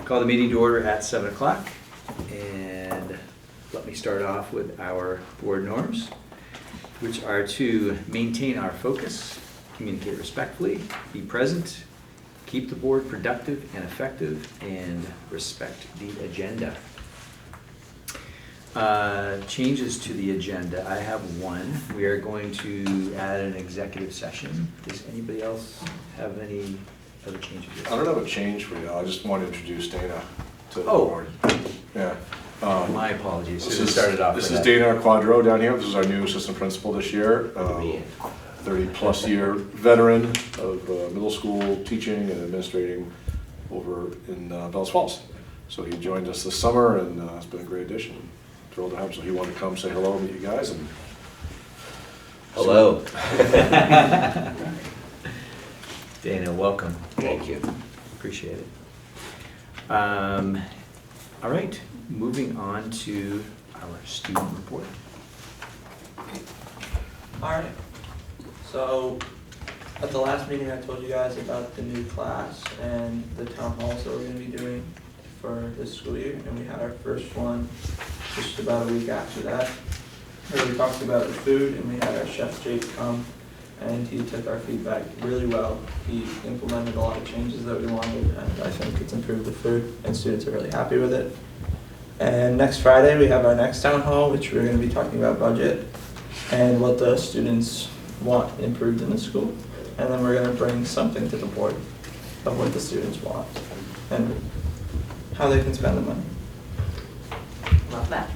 Call the meeting to order at 7 o'clock. And let me start off with our board norms, which are to maintain our focus, communicate respectfully, be present, keep the board productive and effective, and respect the agenda. Changes to the agenda. I have one. We are going to add an executive session. Does anybody else have any other changes? I don't have a change for you. I just want to introduce Dana to the Oh. board. Yeah. My apologies. This Should have is, started off this with is that. Dana Quadro down here. This is our new assistant principal this year. 30-plus year veteran of middle school teaching and administrating over in Bells Falls. So he joined us this summer, and it's been a great addition. Thrilled to have him. So he wanted to come say hello, meet you guys, and Hello. Dana, welcome. Thank you. Appreciate it. All right, moving on to our student report. Alright, so at the last meeting I told you guys about the new class and the town halls that we're going to be doing for this school year, and we had our first one just about a week after that, where we talked about the food, and we had our chef Jake come, and he took our feedback really well. He implemented a lot of changes that we wanted, and I think it's improved the food, and students are really happy with it. And next Friday we have our next town hall, which we're going to be talking about budget and what the students want improved in the school. And then we're going to bring something to the board of what the students want and how they can spend the money. Love that.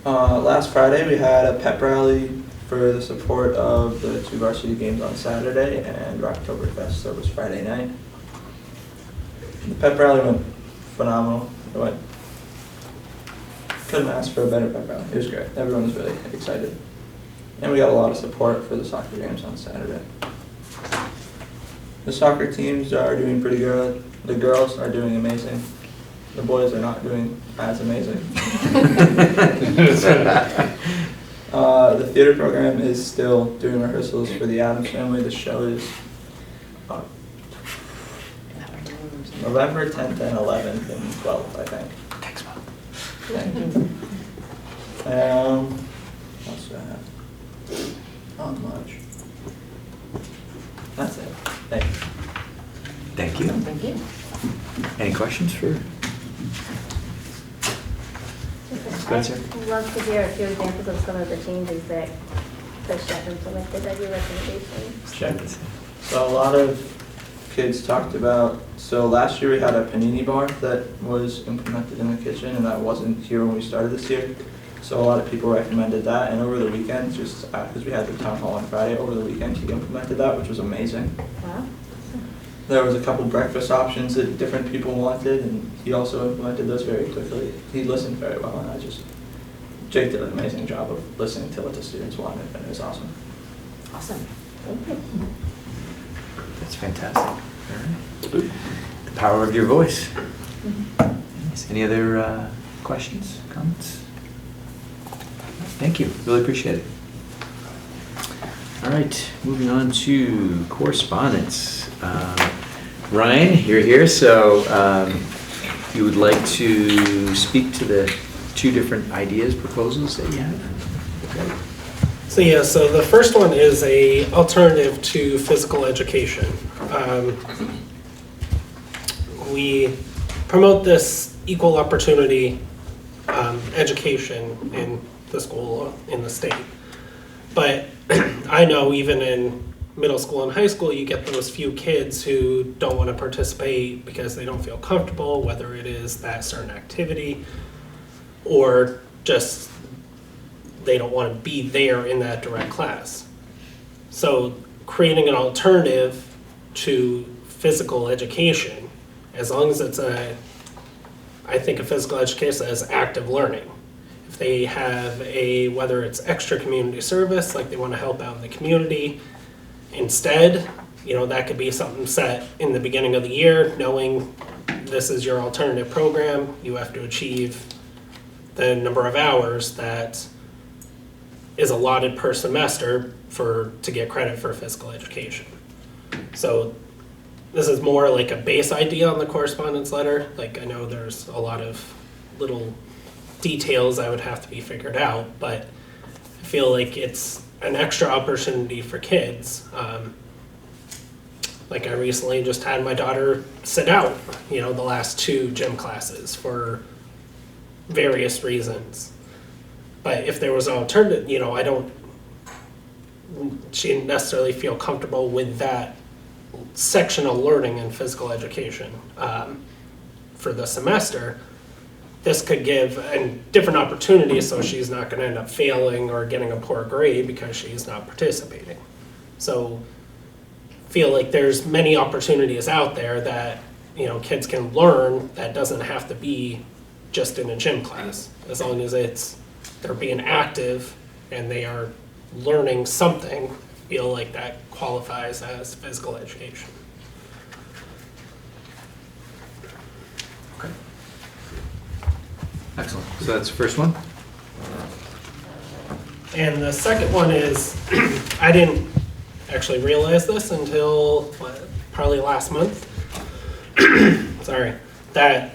Last Friday we had a pep rally for the support of the 2 varsity games on Saturday and Rocktoberfest, that was Friday night. The pep rally went phenomenal. Couldn't ask for a better pep rally. It was great. Everyone was really excited. And we got a lot of support for the soccer games on Saturday. The soccer teams are doing pretty good. The girls are doing amazing. The boys are not doing as amazing. The theater program is still doing rehearsals for the Addams Family. The show is November 10th and 11th and 12th, I think. Thanks, Mom. Thank you. What else do I have? Not much. That's it. Thank you. Thank you. Thank you. Any questions for Spencer? I'd love to hear a few examples of some of the changes that the chef implemented as your recommendations. Check. So a lot of kids talked about, so last year we had a panini bar that was implemented in the kitchen, and that wasn't here when we started this year. So a lot of people recommended that, and over the weekend, just because we had the town hall on Friday, over the weekend he implemented that, which was amazing. Wow. There was a couple breakfast options that different people wanted, and he also implemented those very quickly. He listened very well, and Jake did an amazing job of listening to what the students wanted, and it was awesome. Awesome. Thank you. That's fantastic. All right. The power of your voice. Nice. Any other questions, comments? Thank you. Really appreciate it. All right, moving on to correspondence. Ryan, you're here, so you would like to speak to the 2 different ideas, proposals that you have? Okay. So the first one is a alternative to physical education. We promote this equal opportunity education in the school, in the state. But I know even in middle school and high school, you get those few kids who don't want to participate because they don't feel comfortable, whether it is that certain activity or just they don't want to be there in that direct class. So creating an alternative to physical education, as long as it's I think of physical education as active learning. If they have whether it's extra community service, like they want to help out in the community, instead, that could be something set in the beginning of the year, knowing this is your alternative program, you have to achieve the number of hours that is allotted per semester to get credit for physical education. So this is more like a base idea on the correspondence letter. Like, I know there's a lot of little details that would have to be figured out, but I feel like it's an extra opportunity for kids. Like, I recently just had my daughter sit out, the last 2 gym classes for various reasons. But if there was an alternative, she didn't necessarily feel comfortable with that section of learning in physical education for the semester. This could give a different opportunity, so she's not going to end up failing or getting a poor grade because she's not participating. So feel like there's many opportunities out there that kids can learn that doesn't have to be just in a gym class, as long as they're being active and they are learning something. I feel like that qualifies as physical education. Okay. Excellent. So that's the first one? And the second one is, I didn't actually realize this until probably last month. Sorry. That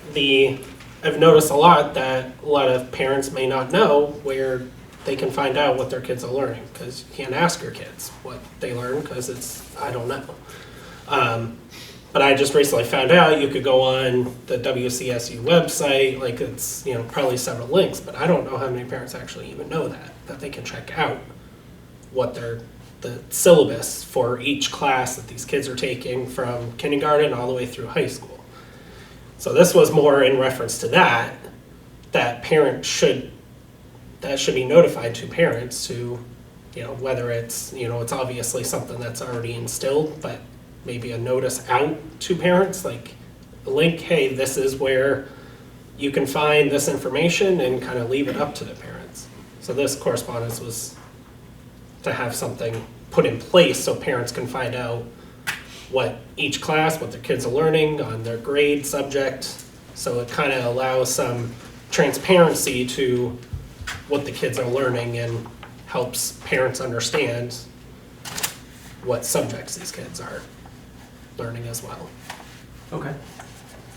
I've noticed a lot that a lot of parents may not know where they can find out what their kids are learning, because you can't ask your kids what they learn because I don't know. But I just recently found out you could go on the WCSU website, like it's probably several links, but I don't know how many parents actually even know that they can check out what the syllabus for each class that these kids are taking from kindergarten all the way through high school. So this was more in reference to that parents should be notified to parents to, whether it's, it's obviously something that's already instilled, but maybe a notice out to parents, like a link, hey, this is where you can find this information, and kind of leave it up to the parents. So this correspondence was to have something put in place so parents can find out what each class, what their kids are learning on their grade subject. So it kind of allows some transparency to what the kids are learning and helps parents understand what subjects these kids are learning as well. Okay.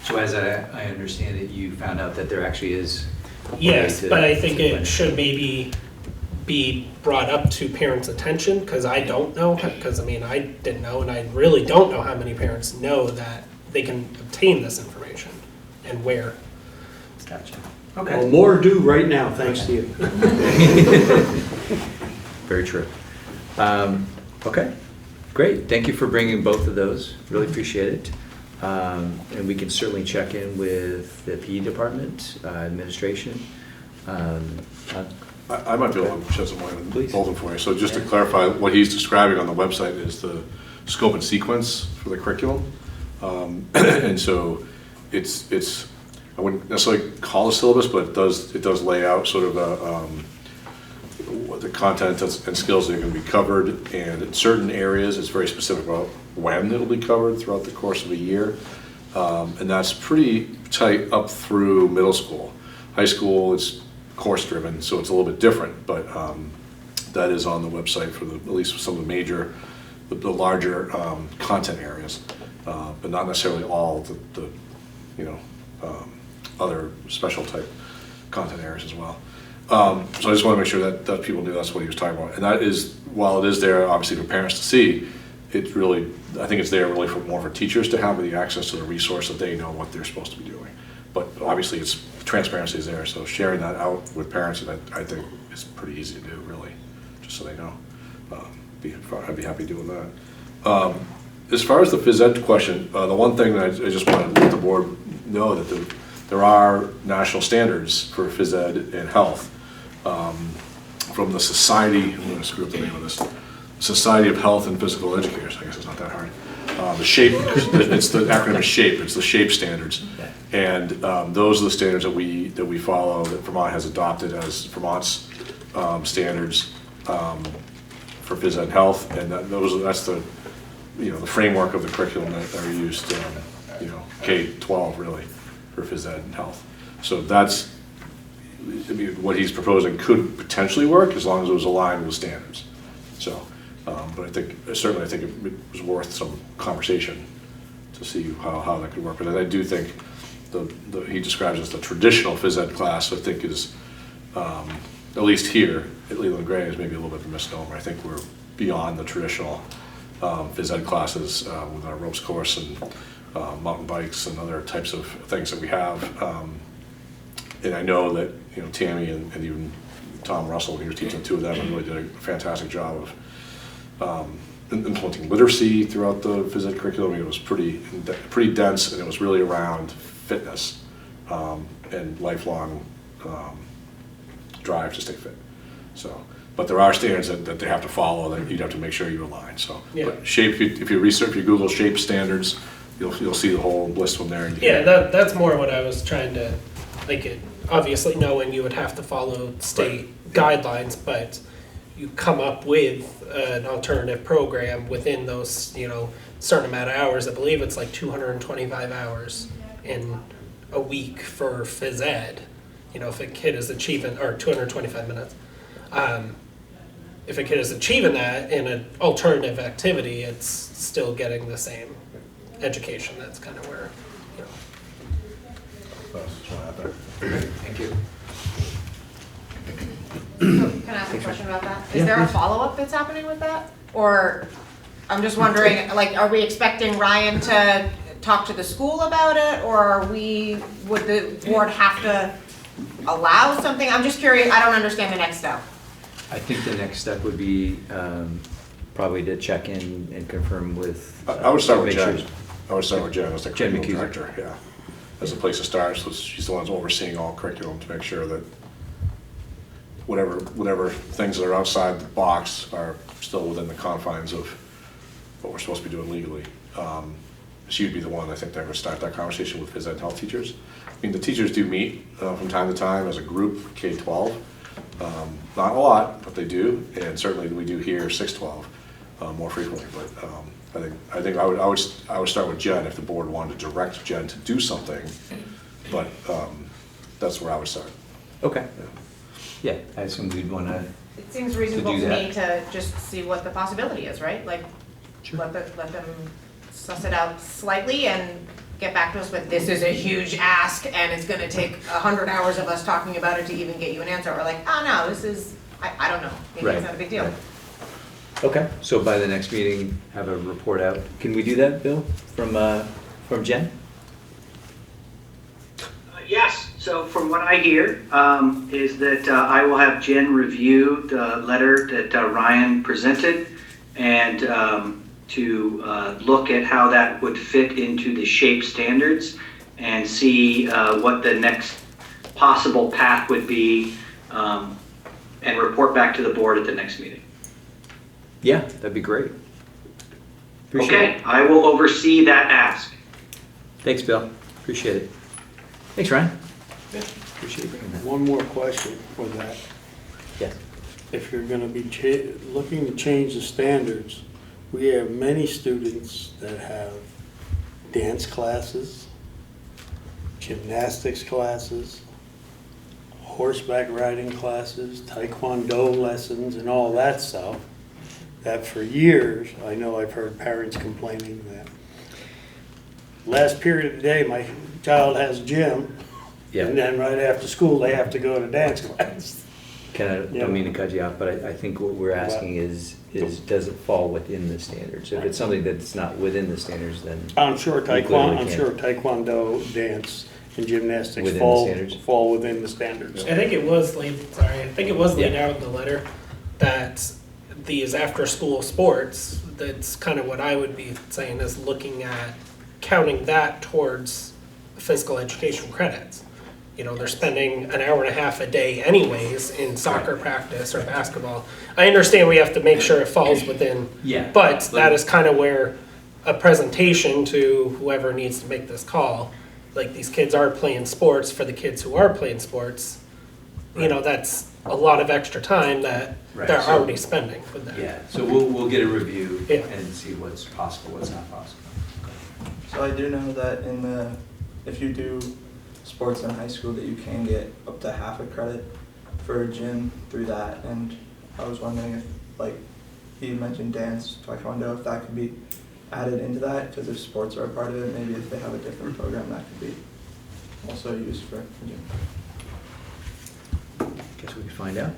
So as I understand it, you found out that there actually is a way Yes, to- but I think to it should maybe be brought up to parents' attention, because I don't know, because I didn't know, and I really don't know how many parents know that they can obtain this information and where. Gotcha. Well, Okay. more do right now, thanks to you. Very true. Okay, great. Thank you for bringing both of those. Really appreciate it. And we can certainly check in with the PE department, administration. I might be able to shed some light on Please. both of them for you. So just to clarify, what he's describing on the website is the scope and sequence for the curriculum. And so it's I wouldn't necessarily call it a syllabus, but it does lay out sort of what the content and skills that are going to be covered. And in certain areas, it's very specific about when it'll be covered throughout the course of a year. And that's pretty tight up through middle school. High school, it's course driven, so it's a little bit different, but that is on the website for at least some of the larger content areas, but not necessarily all the other special type content areas as well. So I just want to make sure that people knew that's what he was talking about. And that is, while it is there obviously for parents to see, it's really, I think it's there really more for teachers to have the access to the resource that they know what they're supposed to be doing. But obviously transparency is there, so sharing that out with parents, I think is pretty easy to do, really, just so they know. I'd be happy doing that. As far as the phys ed question, the one thing that I just want to let the board know that there are national standards for phys ed and health from the Society, I'm going to screw up the name of this, Society of Health and Physical Educators. I guess it's not that hard. The SHAPE, it's the acronym is SHAPE, it's the SHAPE standards. And those are the standards that we follow, that Vermont has adopted as Vermont's standards for phys ed and health, and that's the the framework of the curriculum that are used K-12 really for phys ed and health. So that's what he's proposing could potentially work as long as it was aligned with standards. So, but I think it was worth some conversation to see how that could work. But I do think he describes it as the traditional phys ed class, I think is, at least here at Leland Gray, is maybe a little bit of a misnomer. I think we're beyond the traditional phys ed classes with our ropes course and mountain bikes and other types of things that we have. And I know that, you know, Tammy and even Tom Russell, he was teaching two of them, and really did a fantastic job of implementing literacy throughout the phys ed curriculum. It was pretty dense, and it was really around fitness and lifelong drive to stay fit. So, but there are standards that they have to follow that you'd have to make sure you align. So, Yeah. but shape, if you Google shape standards, you'll see the whole list from there. Yeah, that's more what I was trying to, like, obviously knowing you would have to follow state guidelines, but you come up with an alternative program within those, you know, certain amount of hours. I believe it's like 225 hours in a week for phys ed. You know, if a kid is achieving, or 225 minutes. If a kid is achieving that in an alternative activity, it's still getting the same education. That's kind of where, you know. Thank you. Can I ask a question about that? Is there a follow-up that's happening with that? Or, I'm just wondering, like, are we expecting Ryan to talk to the school about it? Or would the board have to allow something? I'm just curious, I don't understand the next step. I think the next step would be probably to check in and confirm with. I would start with make sure- Jen. I would start with Jen as the Jen curriculum McHugh. director, yeah. As a place to start, so she's the one who's overseeing all curriculum to make sure that whatever things that are outside the box are still within the confines of what we're supposed to be doing legally. She would be the one, I think, that would start that conversation with phys ed health teachers. I mean, the teachers do meet from time to time as a group, K-12. Not a lot, but they do, and certainly we do here 6-12 more frequently. But I think I would start with Jen if the board wanted to direct Jen to do something. But that's where I would start. Okay. Yeah, I assume we'd want to. It seems reasonable do to me that. to just see what the possibility is, right? Like, let them suss it out slightly and get back to us with, this is a huge ask and it's gonna take 100 hours of us talking about it to even get you an answer. Or like, oh no, this is, I don't know, maybe Right, it's not a big deal. right. Okay, so by the next meeting, have a report out. Can we do that, Bill, from Jen? Yes, so from what I hear, is that I will have Jen review the letter that Ryan presented and to look at how that would fit into the SHAPE standards and see what the next possible path would be and report back to the board at the next meeting. Yeah, that'd be great. Appreciate Okay, it. I will oversee that ask. Thanks, Bill. Appreciate it. Thanks, Ryan. Appreciate you bringing that. One more question for that. Yes. If you're gonna be looking to change the standards, we have many students that have dance classes, gymnastics classes, horseback riding classes, taekwondo lessons, and all that stuff, that for years, I know I've heard parents complaining that last period of the day, my child has gym, Yeah. and then right after school, they have to go to dance class. Don't mean to cut you off, but I think what we're asking is does it fall within the standards? If it's something that's not within the standards, then. I'm sure We clearly can't. taekwondo, dance, and gymnastics Within the fall standards? within the standards. I think it was laid out in the letter that these after-school sports, that's kind of what I would be saying is looking at counting that towards physical education credits. You know, they're spending an hour and a half a day anyways in soccer practice or basketball. I understand we have to make sure it falls within, Yeah. but that is kind of where a presentation to whoever needs to make this call, like these kids are playing sports, for the kids who are playing sports, you know, that's a lot of extra time that Right, they're so- already spending with that. Yeah, so we'll get a review Yeah. and see what's possible, what's not possible. So I do know that if you do sports in high school, that you can get up to half a credit for a gym through that. And I was wondering if, like, he mentioned dance, taekwondo, if that could be added into that, because if sports are a part of it, maybe if they have a different program, that could be also used for gym. Guess we can find out.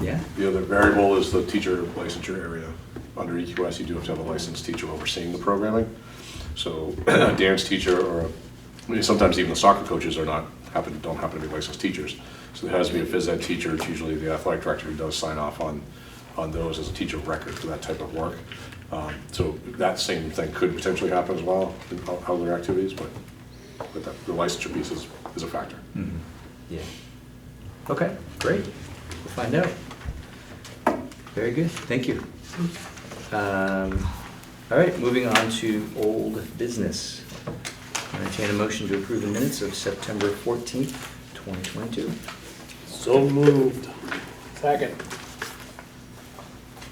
Yeah? The other variable is the teacher licensure area. Under EQS, you do have to have a licensed teacher overseeing the programming. So a dance teacher or sometimes even the soccer coaches don't happen to be licensed teachers. So there has to be a phys ed teacher. It's usually the athletic director who does sign off on those as a teacher of record for that type of work. So that same thing could potentially happen as well in other activities, but the licensure piece is a factor. Mm-hmm. Yeah. Okay, great. We'll find out. Very good, thank you. All right, moving on to old business. I entertain a motion to approve the minutes of September 14th, 2022. So moved. Second.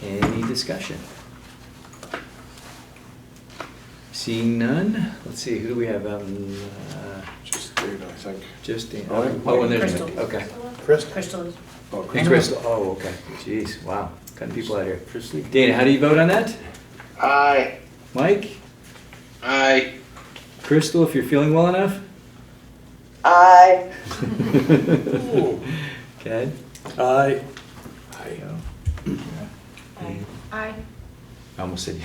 Any discussion? Seeing none, let's see, who do we have? Just Dana, I think. Just Dan. Oh, yeah. Oh, and there's Crystal. Nick. Okay. Crystal. Oh, And Crystal. Oh, okay. Jeez, wow. Cutting people out here. Dana, how do you vote on that? Aye. Mike? Aye. Crystal, if you're feeling well enough? Aye. Okay. Aye. Aye. Aye. Aye. I almost said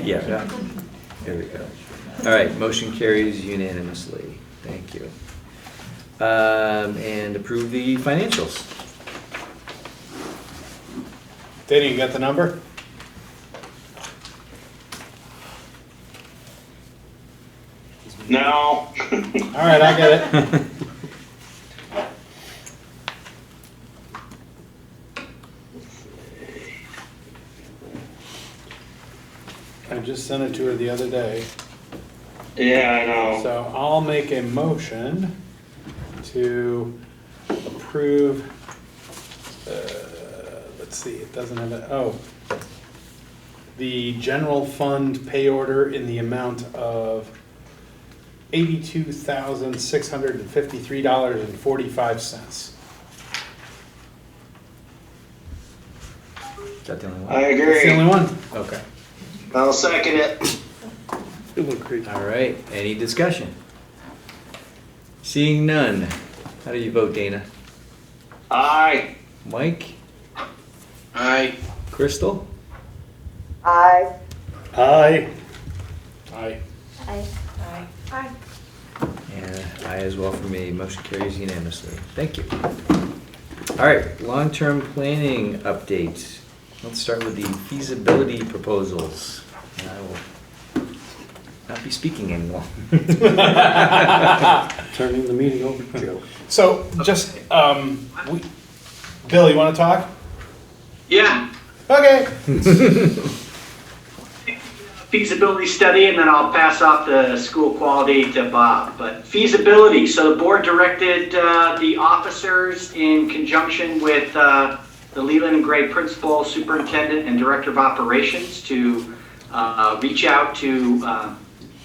yeah. There we go. All right, motion carries unanimously. Thank you. And approve the financials. Danny, you got the number? No. All right, I get it. I just sent it to her the other day. Yeah, I know. So I'll make a motion to approve, let's see, it doesn't have a, the general fund pay order in the amount of $82,653.45. Is that the only one? I That's the agree. only one. Okay. I'll second it. All right, any discussion? Seeing none, how do you vote, Dana? Aye. Mike? Aye. Crystal? Aye. Aye. Aye. Aye. Aye. And aye as well for me. Motion carries unanimously. Thank you. All right, long-term planning update. Let's start with the feasibility proposals. And I will not be speaking anymore. Turning the meeting over to Joe. So just, Bill, you want to talk? Yeah, Okay. feasibility study, and then I'll pass off the school quality to Bob. But feasibility, so the board directed the officers in conjunction with the Leland and Gray principal, superintendent, and director of operations to reach out to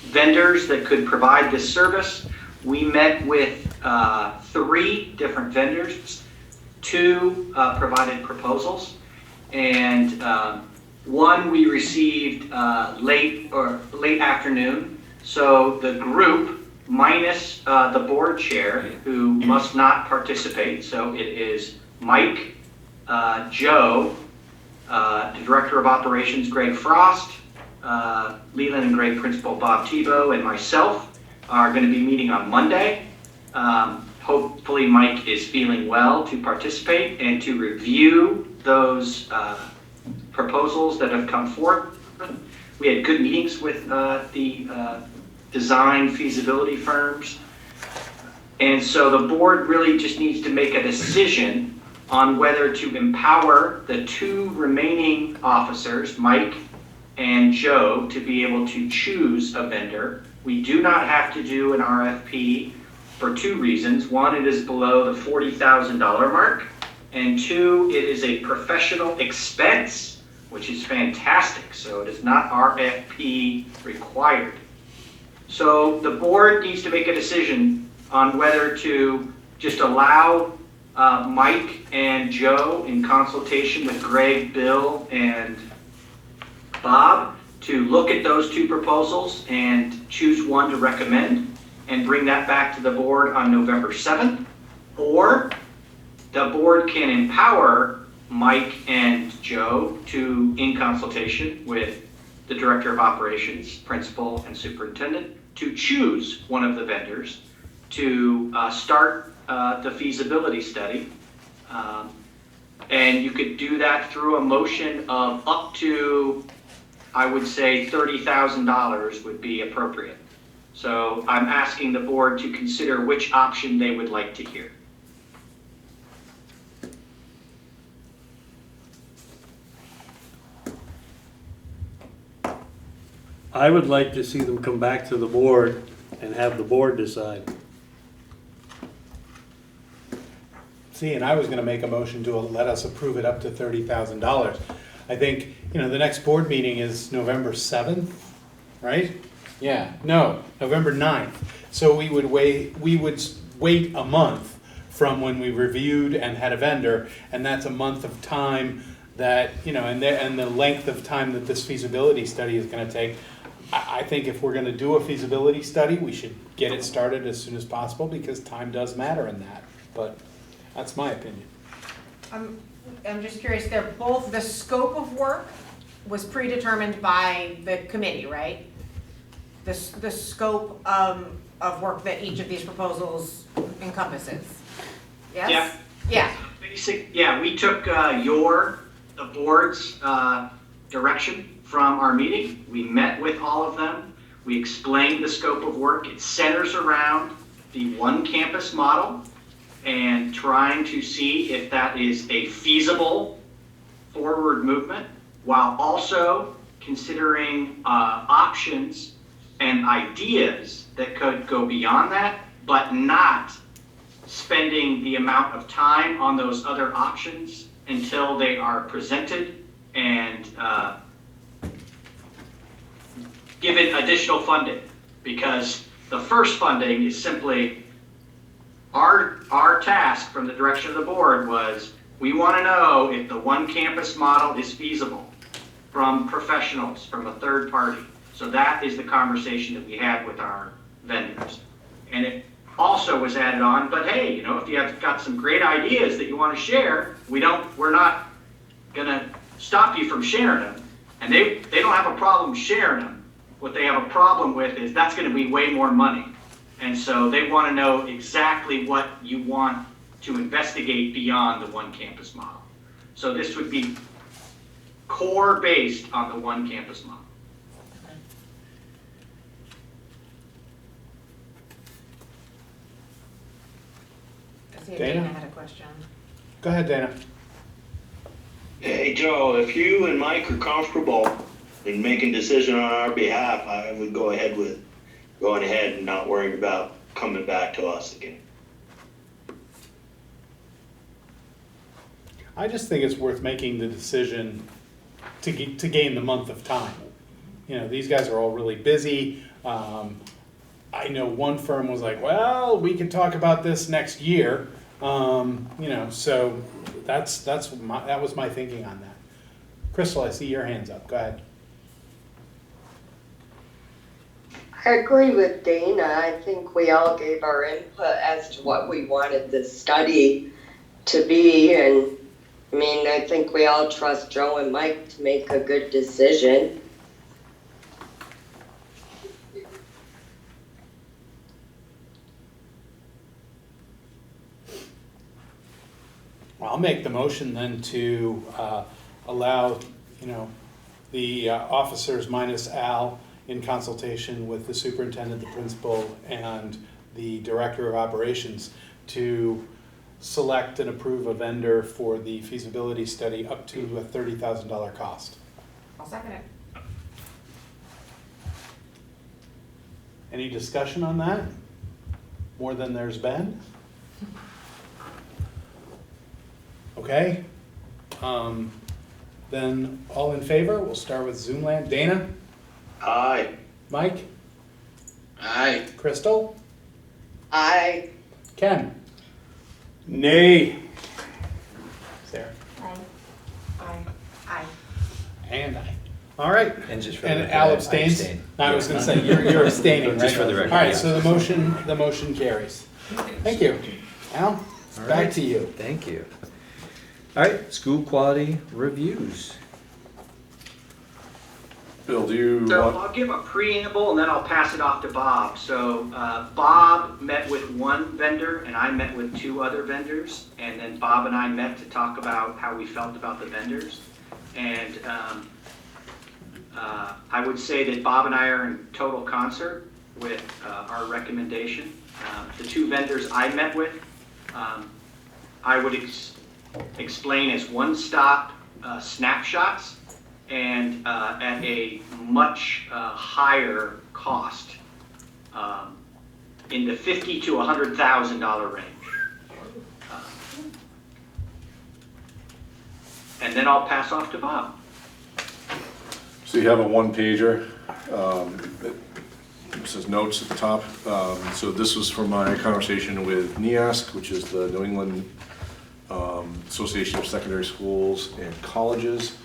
vendors that could provide this service. We met with 3 different vendors. 2 provided proposals, and 1 we received late afternoon. So the group minus the board chair, who must not participate. So it is Mike, Joe, the director of operations Greg Frost, Leland and Gray principal Bob Tebow, and myself are going to be meeting on Monday. Hopefully Mike is feeling well to participate and to review those proposals that have come forth. We had good meetings with the design feasibility firms. And so the board really just needs to make a decision on whether to empower the 2 remaining officers, Mike and Joe, to be able to choose a vendor. We do not have to do an RFP for 2 reasons. 1, it is below the $40,000 mark. And 2, it is a professional expense, which is fantastic. So it is not RFP required. So the board needs to make a decision on whether to just allow Mike and Joe, in consultation with Greg, Bill, and Bob to look at those two proposals and choose one to recommend and bring that back to the board on November 7th. Or the board can empower Mike and Joe to, in consultation with the Director of Operations, Principal, and Superintendent, to choose one of the vendors to start the feasibility study. And you could do that through a motion of up to, I would say, $30,000 would be appropriate. So I'm asking the board to consider which option they would like to hear. I would like to see them come back to the board and have the board decide. See, and I was gonna make a motion to let us approve it up to $30,000. I think, the next board meeting is November 7th, right? Yeah, no, November 9th. So we would wait a month from when we reviewed and had a vendor, and that's a month of time that, and the length of time that this feasibility study is gonna take. I think if we're gonna do a feasibility study, we should get it started as soon as possible, because time does matter in that, but that's my opinion. I'm just curious, they're both, the scope of work was predetermined by the committee, right? The scope of work that each of these proposals encompasses, yes? Yeah. Yeah, we took the board's direction from our meeting. We met with all of them. We explained the scope of work. It centers around the one campus model and trying to see if that is a feasible forward movement, while also considering options and ideas that could go beyond that, but not spending the amount of time on those other options until they are presented and given additional funding. Because the first funding is simply, our task from the direction of the board was, we want to know if the one campus model is feasible from professionals, from a third party. So that is the conversation that we had with our vendors. And it also was added on, but hey, if you have got some great ideas that you want to share, we're not gonna stop you from sharing them. And they don't have a problem sharing them. What they have a problem with is that's gonna be way more money. And so they want to know exactly what you want to investigate beyond the one campus model. So this would be core based on the one campus model. I see Dana? Dana had a question. Go ahead, Dana. Hey, Joe, if you and Mike are comfortable in making a decision on our behalf, I would go ahead with going ahead and not worrying about coming back to us again. I just think it's worth making the decision to gain the month of time. These guys are all really busy. I know one firm was like, well, we can talk about this next year. So that was my thinking on that. Crystal, I see your hands up. Go ahead. I agree with Dana. I think we all gave our input as to what we wanted the study to be. And I think we all trust Joe and Mike to make a good decision. Well, I'll make the motion then to allow, the officers minus Al, in consultation with the superintendent, the principal, and the director of operations, to select and approve a vendor for the feasibility study up to a $30,000 cost. I'll second it. Any discussion on that? More than there's been? Okay. Then all in favor, we'll start with Zoomland. Dana? Aye. Mike? Aye. Crystal? Aye. Ken? Nay. Sarah? Aye. Aye. Aye. And I. All right. And just for And the record, Al I abstains? abstain. I was gonna say, you're abstaining, right? Just for the record, All right, yeah. so the motion carries. Thank you. Al, All back right. to you. Thank you. All right, school quality reviews. Bill, do you So want? I'll give a preamble and then I'll pass it off to Bob. So Bob met with one vendor and I met with two other vendors. And then Bob and I met to talk about how we felt about the vendors. And I would say that Bob and I are in total concert with our recommendation. The two vendors I met with, I would explain as one-stop snapshots and at a much higher cost, in the $50,000 to $100,000 range. And then I'll pass off to Bob. So you have a one-pager. It says notes at the top. So this was from my conversation with NEASC, which is the New England Association of Secondary Schools and Colleges.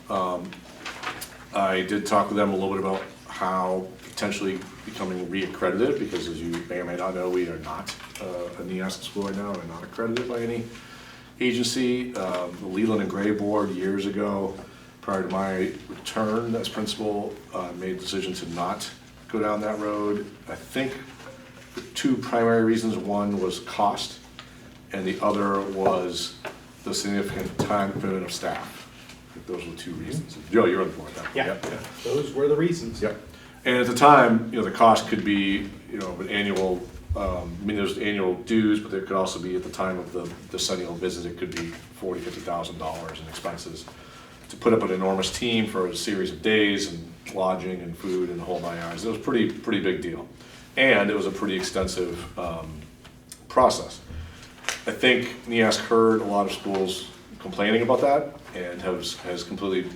I did talk with them a little bit about how potentially becoming re-accredited, because as you may or may not know, we are not a NEASC school right now. We're not accredited by any agency. The Leland and Gray Board years ago, prior to my return as principal, made the decision to not go down that road. I think the two primary reasons. One was cost, and the other was the significant time commitment of staff. I think those were the two reasons. Joe, you're on the board. Yeah, those were the reasons. Yep. And at the time, the cost could be, an annual, there's annual dues, but there could also be, at the time of the decennial visit, it could be $40,000, $50,000 in expenses to put up an enormous team for a series of days and lodging and food and the whole 9 yards. It was pretty big deal. And it was a pretty extensive process. I think NEASC heard a lot of schools complaining about that and has completely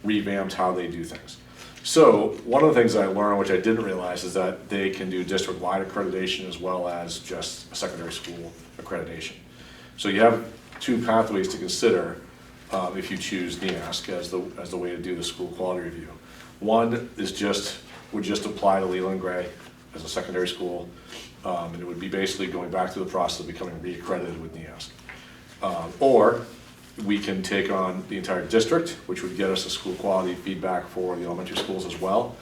revamped how they do things. So one of the things I learned, which I didn't realize, is that they can do district-wide accreditation as well as just a secondary school accreditation. So you have two pathways to consider if you choose NEASC as the way to do the school quality review. One is would just apply to Leland and Gray as a secondary school, and it would be basically going back through the process of becoming re-accredited with NEASC. Or we can take on the entire district, which would get us a school quality feedback for the elementary schools as well.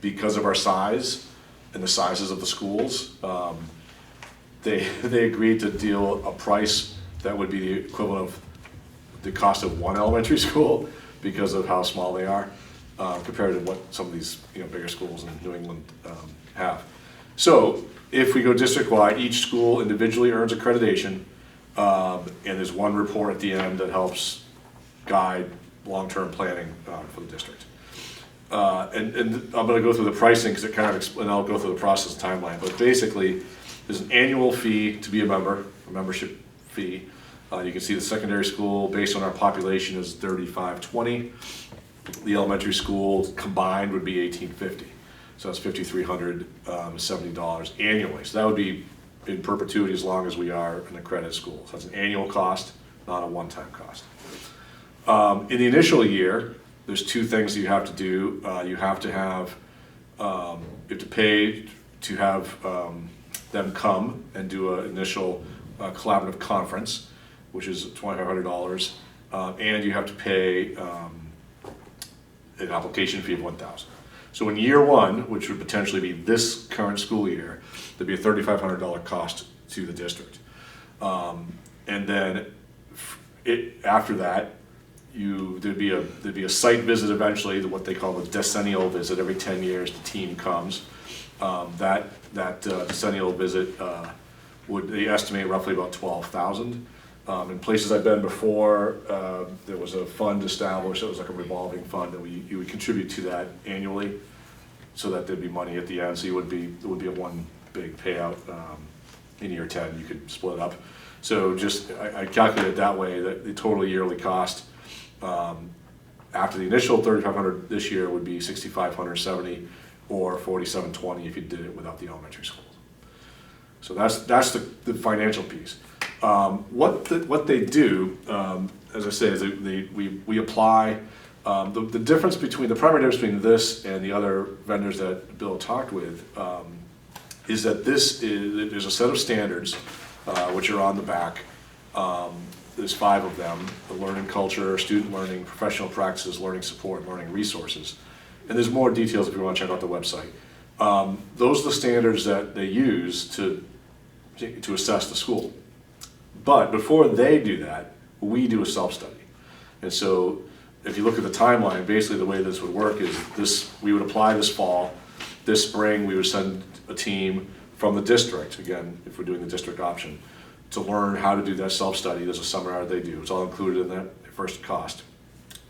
Because of our size and the sizes of the schools, they agreed to deal a price that would be the equivalent of the cost of one elementary school because of how small they are, compared to what some of these bigger schools in New England have. So if we go district-wide, each school individually earns accreditation, and there's one report at the end that helps guide long-term planning for the district. And I'm going to go through the pricing because it kind of, and I'll go through the process timeline. But basically, there's an annual fee to be a member, a membership fee. You can see the secondary school, based on our population, is $35.20. The elementary school combined would be $18.50. So that's $5,370 annually. So that would be in perpetuity as long as we are an accredited school. So that's an annual cost, not a one-time cost. In the initial year, there's two things you have to do. You have to pay to have them come and do an initial collaborative conference, which is $2,500, and you have to pay an application fee of $1,000. So in year one, which would potentially be this current school year, there'd be a $3,500 cost to the district. And then after that, there'd be a site visit eventually, what they call the decennial visit. Every 10 years, the team comes. That decennial visit they estimate roughly about $12,000. In places I've been before, there was a fund established. It was like a revolving fund that you would contribute to that annually, so that there'd be money at the end. So it would be a one big payout in year 10. You could split it up. So I calculated it that way, that the total yearly cost after the initial $3,500 this year would be $6,570 or $4,720 if you did it without the elementary schools. So that's the financial piece. What they do, as I say, is we apply The difference between, the primary difference between this and the other vendors that Bill talked with is that there's a set of standards which are on the back. There's 5 of them: the learning culture, student learning, professional practices, learning support, and learning resources. And there's more details if you want to check out the website. Those are the standards that they use to assess the school. But before they do that, we do a self-study. And so if you look at the timeline, basically the way this would work is this: we would apply this fall. This spring, we would send a team from the district, again, if we're doing the district option, to learn how to do that self-study. There's a seminar they do. It's all included in that first cost.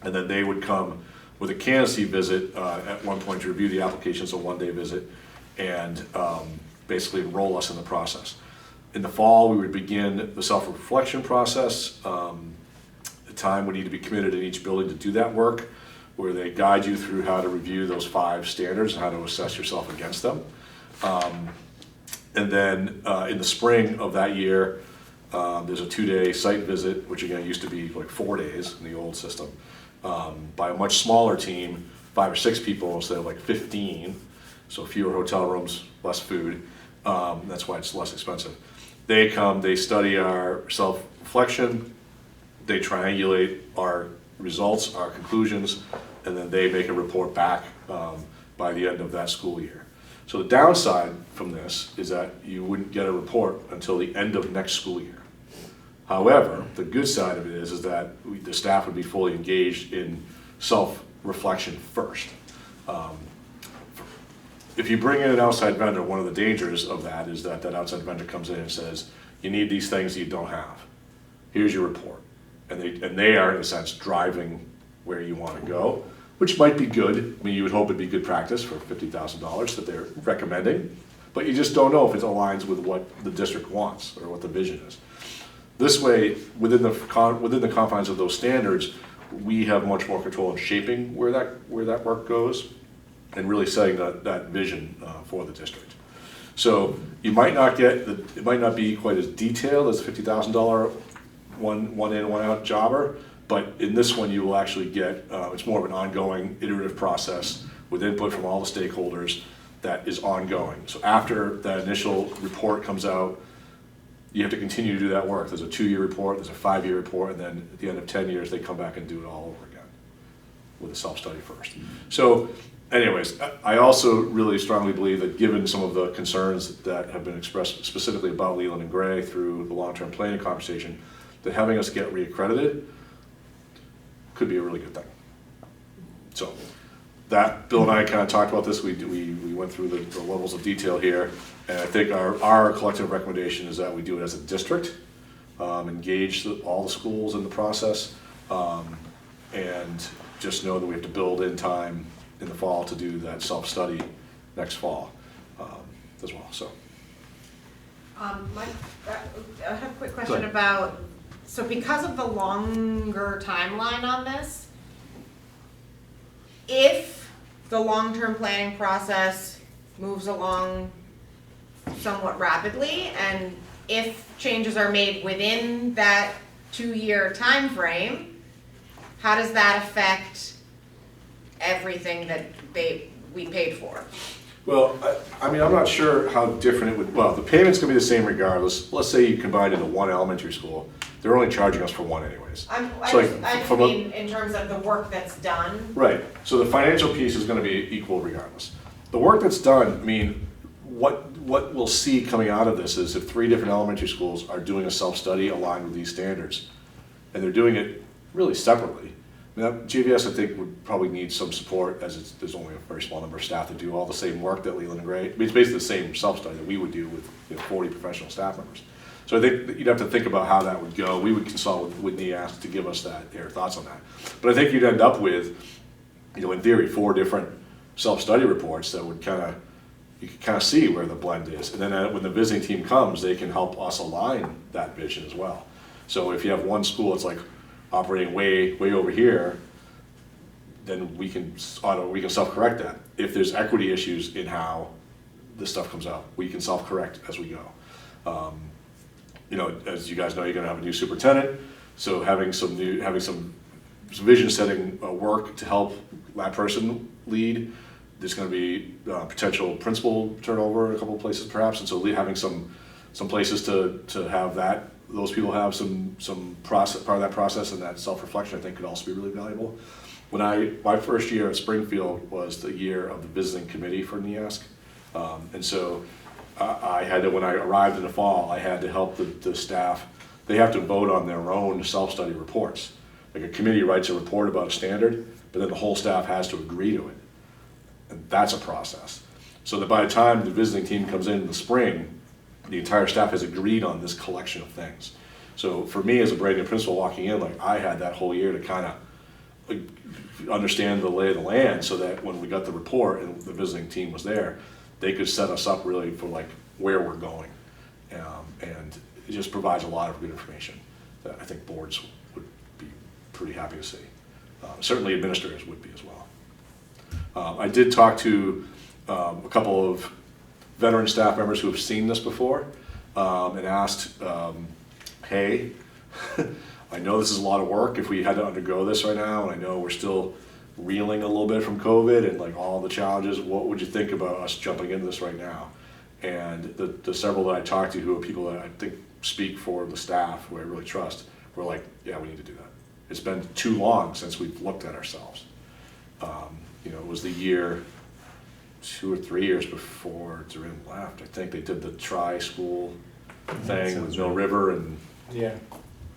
And then they would come with a candidacy visit at one point to review the applications, a one-day visit, and basically enroll us in the process. In the fall, we would begin the self-reflection process. The time would need to be committed in each building to do that work, where they guide you through how to review those 5 standards and how to assess yourself against them. And then in the spring of that year, there's a 2-day site visit, which again used to be like 4 days in the old system, by a much smaller team, 5 or 6 people instead of like 15. So fewer hotel rooms, less food. That's why it's less expensive. They come, they study our self-reflection, they triangulate our results, our conclusions, and then they make a report back by the end of that school year. So the downside from this is that you wouldn't get a report until the end of next school year. However, the good side of it is that the staff would be fully engaged in self-reflection first. If you bring in an outside vendor, one of the dangers of that is that that outside vendor comes in and says, you need these things that you don't have. Here's your report. And they are, in a sense, driving where you want to go, which might be good. I mean, you would hope it'd be good practice for $50,000 that they're recommending, but you just don't know if it aligns with what the district wants or what the vision is. This way, within the confines of those standards, we have much more control in shaping where that work goes and really setting that vision for the district. So you might not it might not be quite as detailed as $50,000 one in, one out jobber, but in this one you will actually get, it's more of an ongoing iterative process with input from all the stakeholders that is ongoing. So after that initial report comes out, you have to continue to do that work. There's a 2-year report, there's a 5-year report, and then at the end of 10 years they come back and do it all over again with a self-study first. So anyways, I also really strongly believe that given some of the concerns that have been expressed specifically about Leland and Gray through the long-term planning conversation, that having us get reaccredited could be a really good thing. So that, Bill and I kind of talked about this. We went through the levels of detail here, and I think our collective recommendation is that we do it as a district, engage all the schools in the process, and just know that we have to build in time in the fall to do that self-study next fall as well. So, Mike, I have a quick question about, so because of the longer timeline on this, if the long-term planning process moves along somewhat rapidly, and if changes are made within that 2-year time frame, how does that affect everything that we paid for? well, I mean, I'm not sure how different it would, well, the payment's gonna be the same regardless. Let's say you combine into one elementary school, they're only charging us for one anyways. I So, just from mean in terms of the work that's done. Right, so the financial piece is gonna be equal regardless. The work that's done, I mean, what we'll see coming out of this is if 3 different elementary schools are doing a self-study aligned with these standards, and they're doing it really separately. Now, JVS, I think, would probably need some support, as there's only a very small number of staff that do all the same work that Leland and Gray. I mean, it's basically the same self-study that we would do with 40 professional staff members. So I think that you'd have to think about how that would go. We would consult with NEAS to give us their thoughts on that. But I think you'd end up with, in theory, 4 different self-study reports that would you can kind of see where the blend is. And then when the visiting team comes, they can help us align that vision as well. So if you have one school that's like operating way over here, then we can self-correct that. If there's equity issues in how this stuff comes out, we can self-correct as we go. As you guys know, you're gonna have a new superintendent, so having some vision setting work to help that person lead. There's going to be potential principal turnover in a couple of places perhaps, and so having some places to have those people have some process, part of that process, and that self-reflection I think could also be really valuable. My first year at Springfield was the year of the visiting committee for NEASC, and so I had to, when I arrived in the fall, I had to help the staff. They have to vote on their own self-study reports. Like a committee writes a report about a standard, but then the whole staff has to agree to it. And that's a process. So that by the time the visiting team comes in the spring, the entire staff has agreed on this collection of things. So for me as a brand new principal walking in, like I had that whole year to kind of understand the lay of the land so that when we got the report and the visiting team was there, they could set us up really for like where we're going. And it just provides a lot of good information that I think boards would be pretty happy to see. Certainly administrators would be as well. I did talk to a couple of veteran staff members who have seen this before and asked, hey, I know this is a lot of work if we had to undergo this right now, and I know we're still reeling a little bit from COVID and like all the challenges. What would you think about us jumping into this right now? And the several that I talked to who are people that I think speak for the staff, who I really trust, were like, yeah, we need to do that. It's been too long since we've looked at ourselves. It was the year 2 or 3 years before Durin left. I think they did the tri-school thing with Mill River and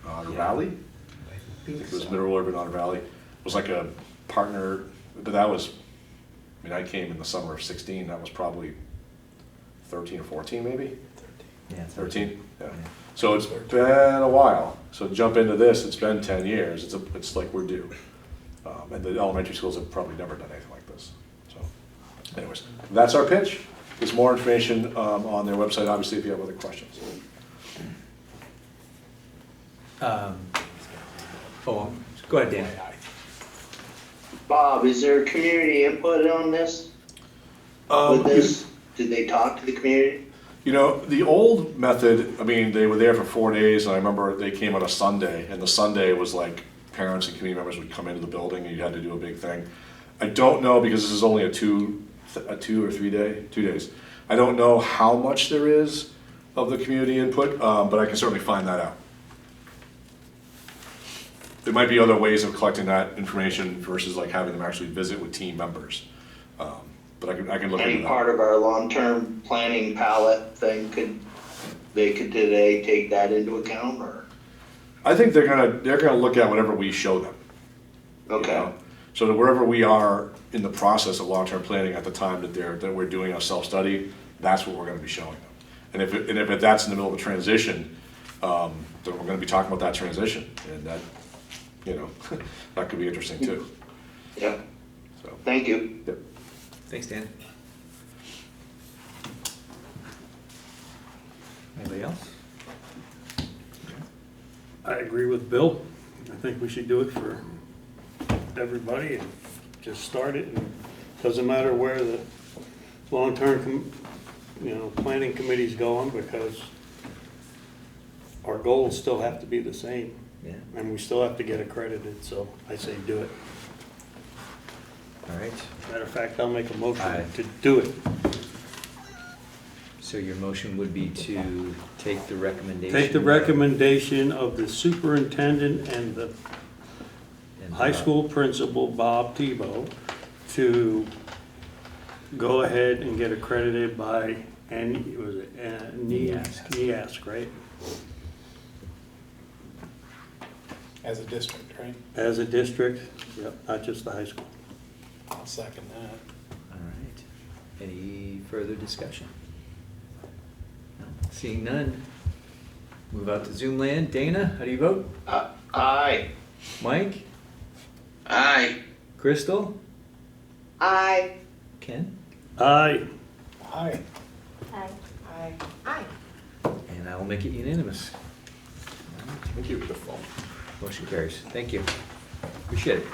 Otter Valley. I think it was Middle River and Otter Valley. It was like a partner, but that was, I came in the summer of 16. That was probably 13 or 14 maybe? Yeah, 13? Yeah. So it's been a while. So to jump into this, it's been 10 years. It's like we're due. And the elementary schools have probably never done anything like this. So anyways, that's our pitch. There's more information on their website, obviously, if you have other questions. Go ahead, Dan. Bob, is there community input on this? With this? Did they talk to the community? The old method, they were there for 4 days, and I remember they came on a Sunday, and the Sunday was like parents and community members would come into the building, and you had to do a big thing. I don't know, because this is only a 2 or 3 day, 2 days. I don't know how much there is of the community input, but I can certainly find that out. There might be other ways of collecting that information versus like having them actually visit with team members. But I can look into that. Any part of our long-term planning palette thing, do they take that into account, or? I think they're gonna look at whatever we show them. Okay. So that wherever we are in the process of long-term planning at the time that we're doing our self-study, that's what we're gonna be showing them. And if that's in the middle of a transition, then we're gonna be talking about that transition, and that, that could be interesting too. Yeah. So. Thank you. Yep. Thanks, Dan. Anybody else? I agree with Bill. I think we should do it for everybody and just start it. And doesn't matter where the long-term, planning committee's going, because our goals still have to be the same. Yeah. And we still have to get accredited, so I say do it. All right. Matter of fact, I'll make a motion Aye. to do it. So your motion would be to take the recommendation. Take the recommendation of the superintendent and the high school principal, Bob Tebow, to go ahead and get accredited by, NEASC, right? As a district, right? As a district, yep, not just the high school. I'll second that. All right. Any further discussion? No. Seeing none. Move out to Zoom land. Dana, how do you vote? Aye. Mike? Aye. Crystal? Aye. Ken? Aye. Aye. Aye. Aye. Aye. And I will make it unanimous. Thank you. Motion carries. Thank you. Appreciate it.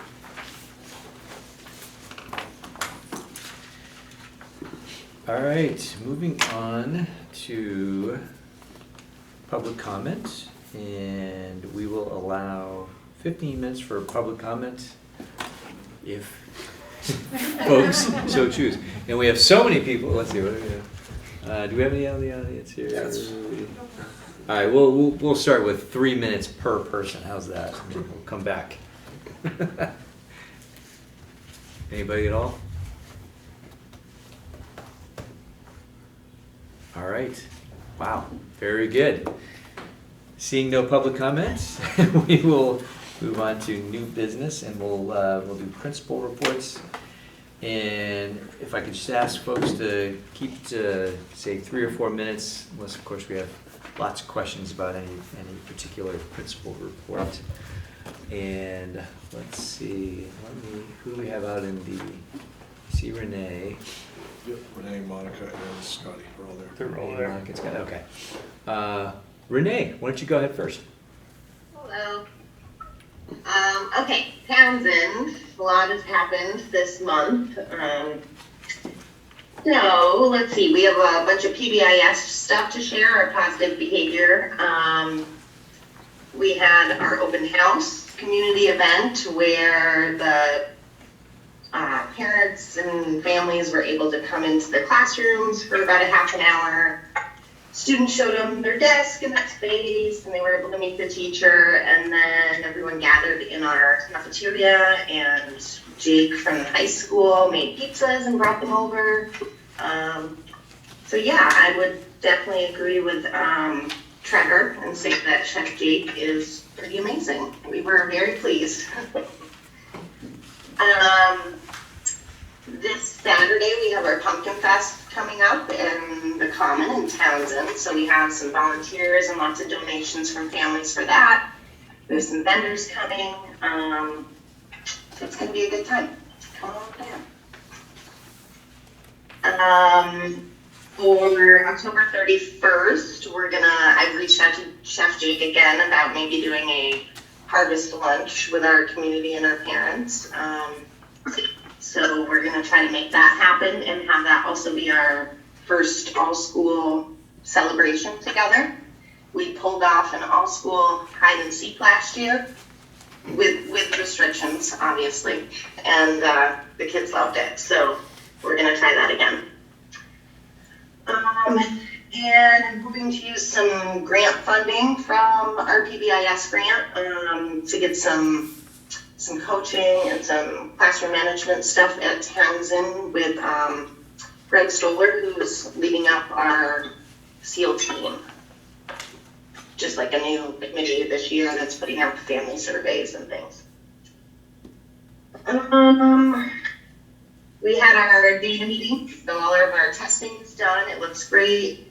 All right, moving on to public comment, and we will allow 15 minutes for public comment, if folks so choose. And we have so many people, let's see, what do we have? Do we have any out of the audience here? Yes. All right, we'll start with 3 minutes per person, how's that? And then we'll come back. Anybody at all? All right, wow, very good. Seeing no public comments, we will move on to new business, and we'll do principal reports. And if I could just ask folks to keep to, say, 3 or 4 minutes, unless, of course, we have lots of questions about any particular principal report. And let's see, who do we have out in the, see Renee. Yep, Renee, Monica, and Scotty are all there. They're all there. Monica's got it, okay. Renee, why don't you go ahead first? Hello. Okay, Townsend, a lot has happened this month. So, let's see, we have a bunch of PBIS stuff to share, our positive behavior. We had our open house community event where the parents and families were able to come into the classrooms for about a half an hour. Students showed them their desk and that space, and they were able to meet the teacher, and then everyone gathered in our cafeteria, and Jake from the high school made pizzas and brought them over. So yeah, I would definitely agree with Trevor and say that Chef Jake is pretty amazing. We were very pleased. This Saturday, we have our Pumpkin Fest coming up in the Common in Townsend. So we have some volunteers and lots of donations from families for that. We have some vendors coming. So it's going to be a good time. Come on down. For October 31st, I've reached out to Chef Jake again about maybe doing a harvest lunch with our community and our parents. So we're going to try to make that happen and have that also be our first all-school celebration together. We pulled off an all-school hide and seek last year with restrictions, obviously, and the kids loved it. So we're going to try that again. And I'm hoping to use some grant funding from our PBIS grant to get some coaching and some classroom management stuff at Townsend with Greg Stoller, who's leading up our SEAL team. Just like a new committee this year that's putting out family surveys and things. We had our data meeting, so all of our testing is done. It looks great.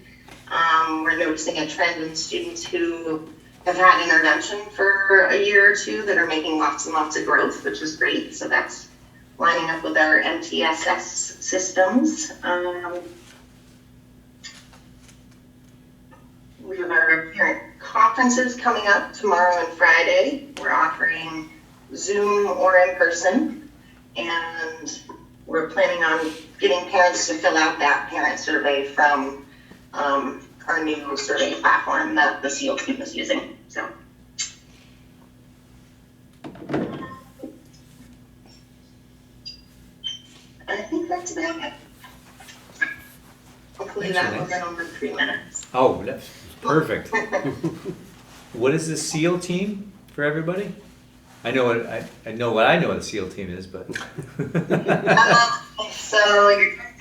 We're noticing a trend in students who have had intervention for a year or two that are making lots and lots of growth, which is great. So that's lining up with our MTSS systems. We have our parent conferences coming up tomorrow and Friday. We're offering Zoom or in person, and we're planning on getting parents to fill out that parent survey from our new survey platform that the SEAL team is using. So. I think that's about it. Hopefully that wasn't over 3 minutes. Oh, that's perfect. What is the SEAL team for everybody? I know what I know what the SEAL team is, but. So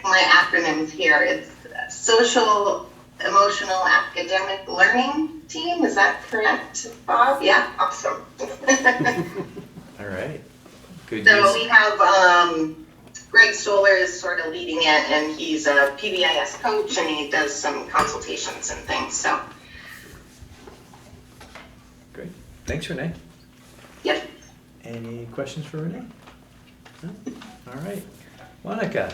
my acronyms here. It's Social Emotional Academic Learning Team. Is that correct, Bob? Yeah, awesome. All right. Good So use. we have Greg Stoller is sort of leading it, and he's a PBIS coach, and he does some consultations and things. So. Great. Thanks, Renee. Yep. Any questions for Renee? No? All right. Monica.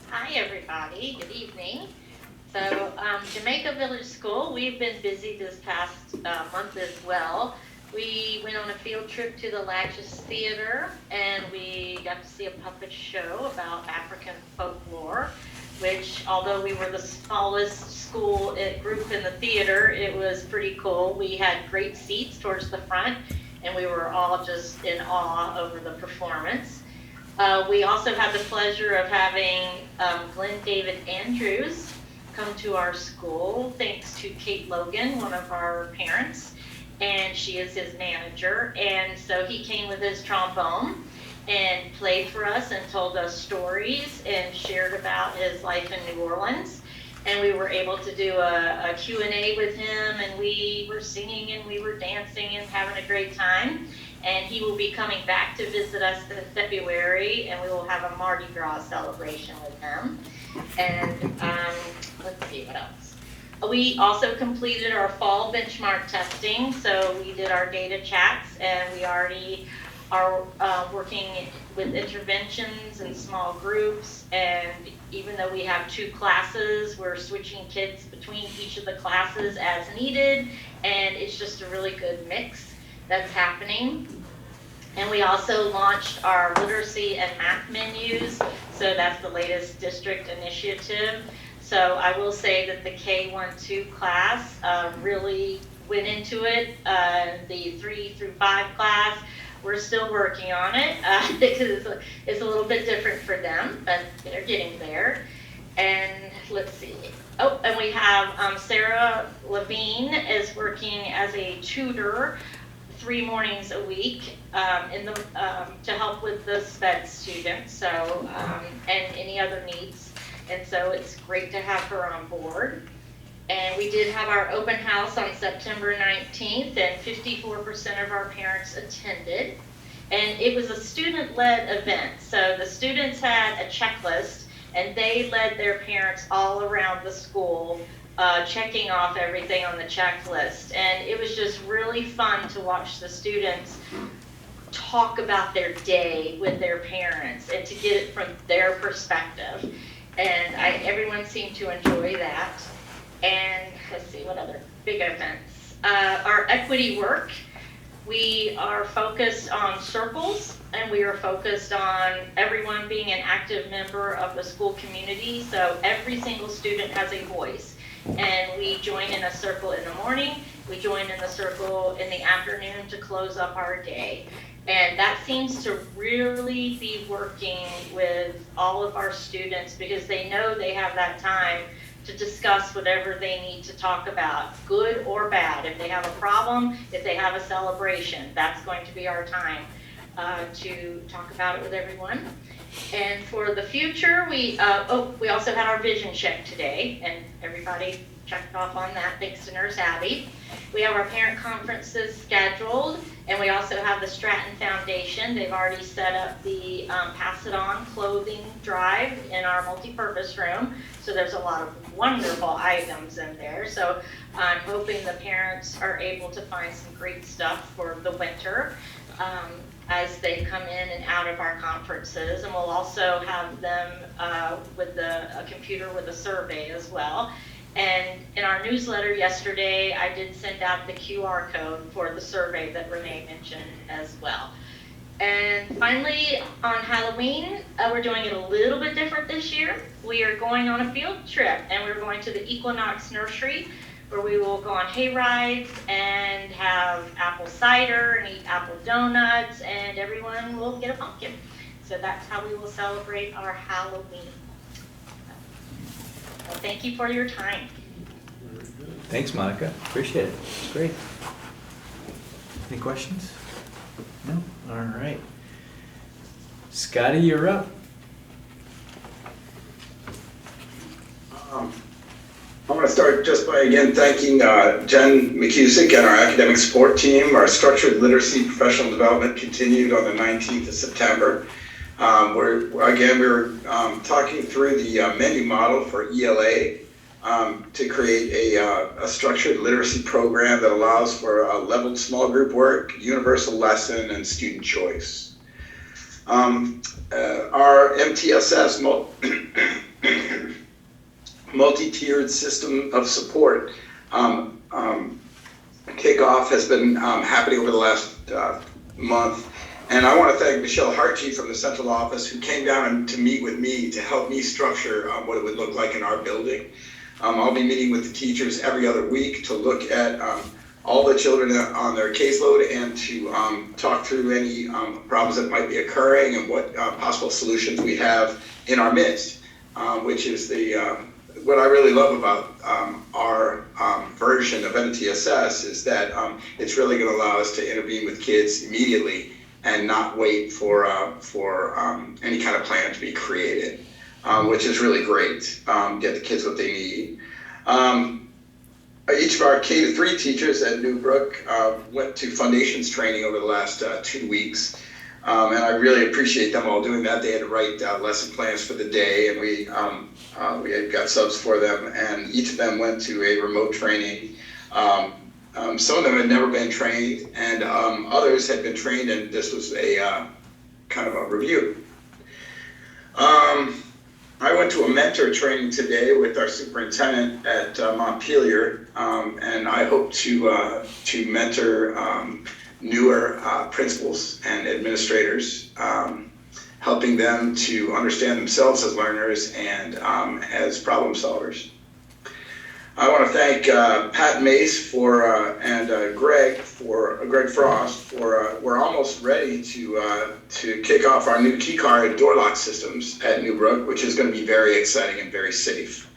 Hi, everybody. Good evening. So, Jamaica Village School, we've been busy this past month as well. We went on a field trip to the Latches Theater, and we got to see a puppet show about African folklore. which although we were the smallest group in the theater, it was pretty cool. We had great seats towards the front, and we were all just in awe over the performance. We also had the pleasure of having Glenn David Andrews come to our school, thanks to Kate Logan, one of our parents, and she is his manager. And so he came with his trombone and played for us and told us stories and shared about his life in New Orleans. And we were able to do a Q&A with him, and we were singing and we were dancing and having a great time. And he will be coming back to visit us in February, and we will have a Mardi Gras celebration with him. And let's see what else. We also completed our fall benchmark testing, so we did our data chats, and we already are working with interventions in small groups. And even though we have 2 classes, we're switching kids between each of the classes as needed, and it's just a really good mix that's happening. And we also launched our literacy and math menus, so that's the latest district initiative. So I will say that the K-1-2 class really went into it. The 3 through 5 class, we're still working on it because it's a little bit different for them, but they're getting there. And let's see. Oh, and we have Sarah Levine is working as a tutor 3 mornings a week to help with the SPED students, so and any other needs. And so it's great to have her on board. And we did have our open house on September 19th, and 54% of our parents attended. And it was a student-led event. So the students had a checklist, and they led their parents all around the school, checking off everything on the checklist. And it was just really fun to watch the students talk about their day with their parents and to get it from their perspective. And everyone seemed to enjoy that. And let's see, what other big events? Our equity work, we are focused on circles, and we are focused on everyone being an active member of the school community. So every single student has a voice. And we join in a circle in the morning, we join in the circle in the afternoon to close up our day. And that seems to really be working with all of our students because they know they have that time to discuss whatever they need to talk about, good or bad. If they have a problem, if they have a celebration, that's going to be our time to talk about it with everyone. And for the future, we also had our vision check today, and everybody checked off on that, thanks to Nurse Abby. We have our parent conferences scheduled, and we also have the Stratton Foundation. They've already set up the Pass It On clothing drive in our multi-purpose room, so there's a lot of wonderful items in there. So I'm hoping the parents are able to find some great stuff for the winter as they come in and out of our conferences. And we'll also have them with a computer with a survey as well. And in our newsletter yesterday, I did send out the QR code for the survey that Renee mentioned as well. And finally, on Halloween, we're doing it a little bit different this year. We are going on a field trip, and we're going to the Equinox Nursery, where we will go on hay rides and have apple cider and eat apple donuts, and everyone will get a pumpkin. So that's how we will celebrate our Halloween. Well, thank you for your time. Thanks, Monica. Appreciate it. It's great. Any questions? No? All right. Scotty, you're up. I want to start just by again thanking Jen McCusick and our academic support team. Our structured literacy professional development continued on the 19th of September. We were talking through the menu model for ELA to create a structured literacy program that allows for leveled small group work, universal lesson, and student choice. Our MTSS multi-tiered system of support kickoff has been happening over the last month. And I want to thank Michelle Hartje from the central office who came down to meet with me to help me structure what it would look like in our building. I'll be meeting with the teachers every other week to look at all the children on their caseload and to talk through any problems that might be occurring and what possible solutions we have in our midst, which is what I really love about our version of NTSS is that it's really going to allow us to intervene with kids immediately and not wait for any kind of plan to be created, which is really great. Get the kids what they need. Each of our K-3 teachers at Newbrook went to foundations training over the last 2 weeks. And I really appreciate them all doing that. They had to write lesson plans for the day, and we had got subs for them, and each of them went to a remote training. Some of them had never been trained, and others had been trained, and this was a kind of a review. I went to a mentor training today with our superintendent at Montpelier, and I hope to mentor newer principals and administrators, helping them to understand themselves as learners and as problem solvers. I want to thank Pat Mace and Greg Frost for we're almost ready to kick off our new key card door lock systems at Newbrook, which is going to be very exciting and very safe,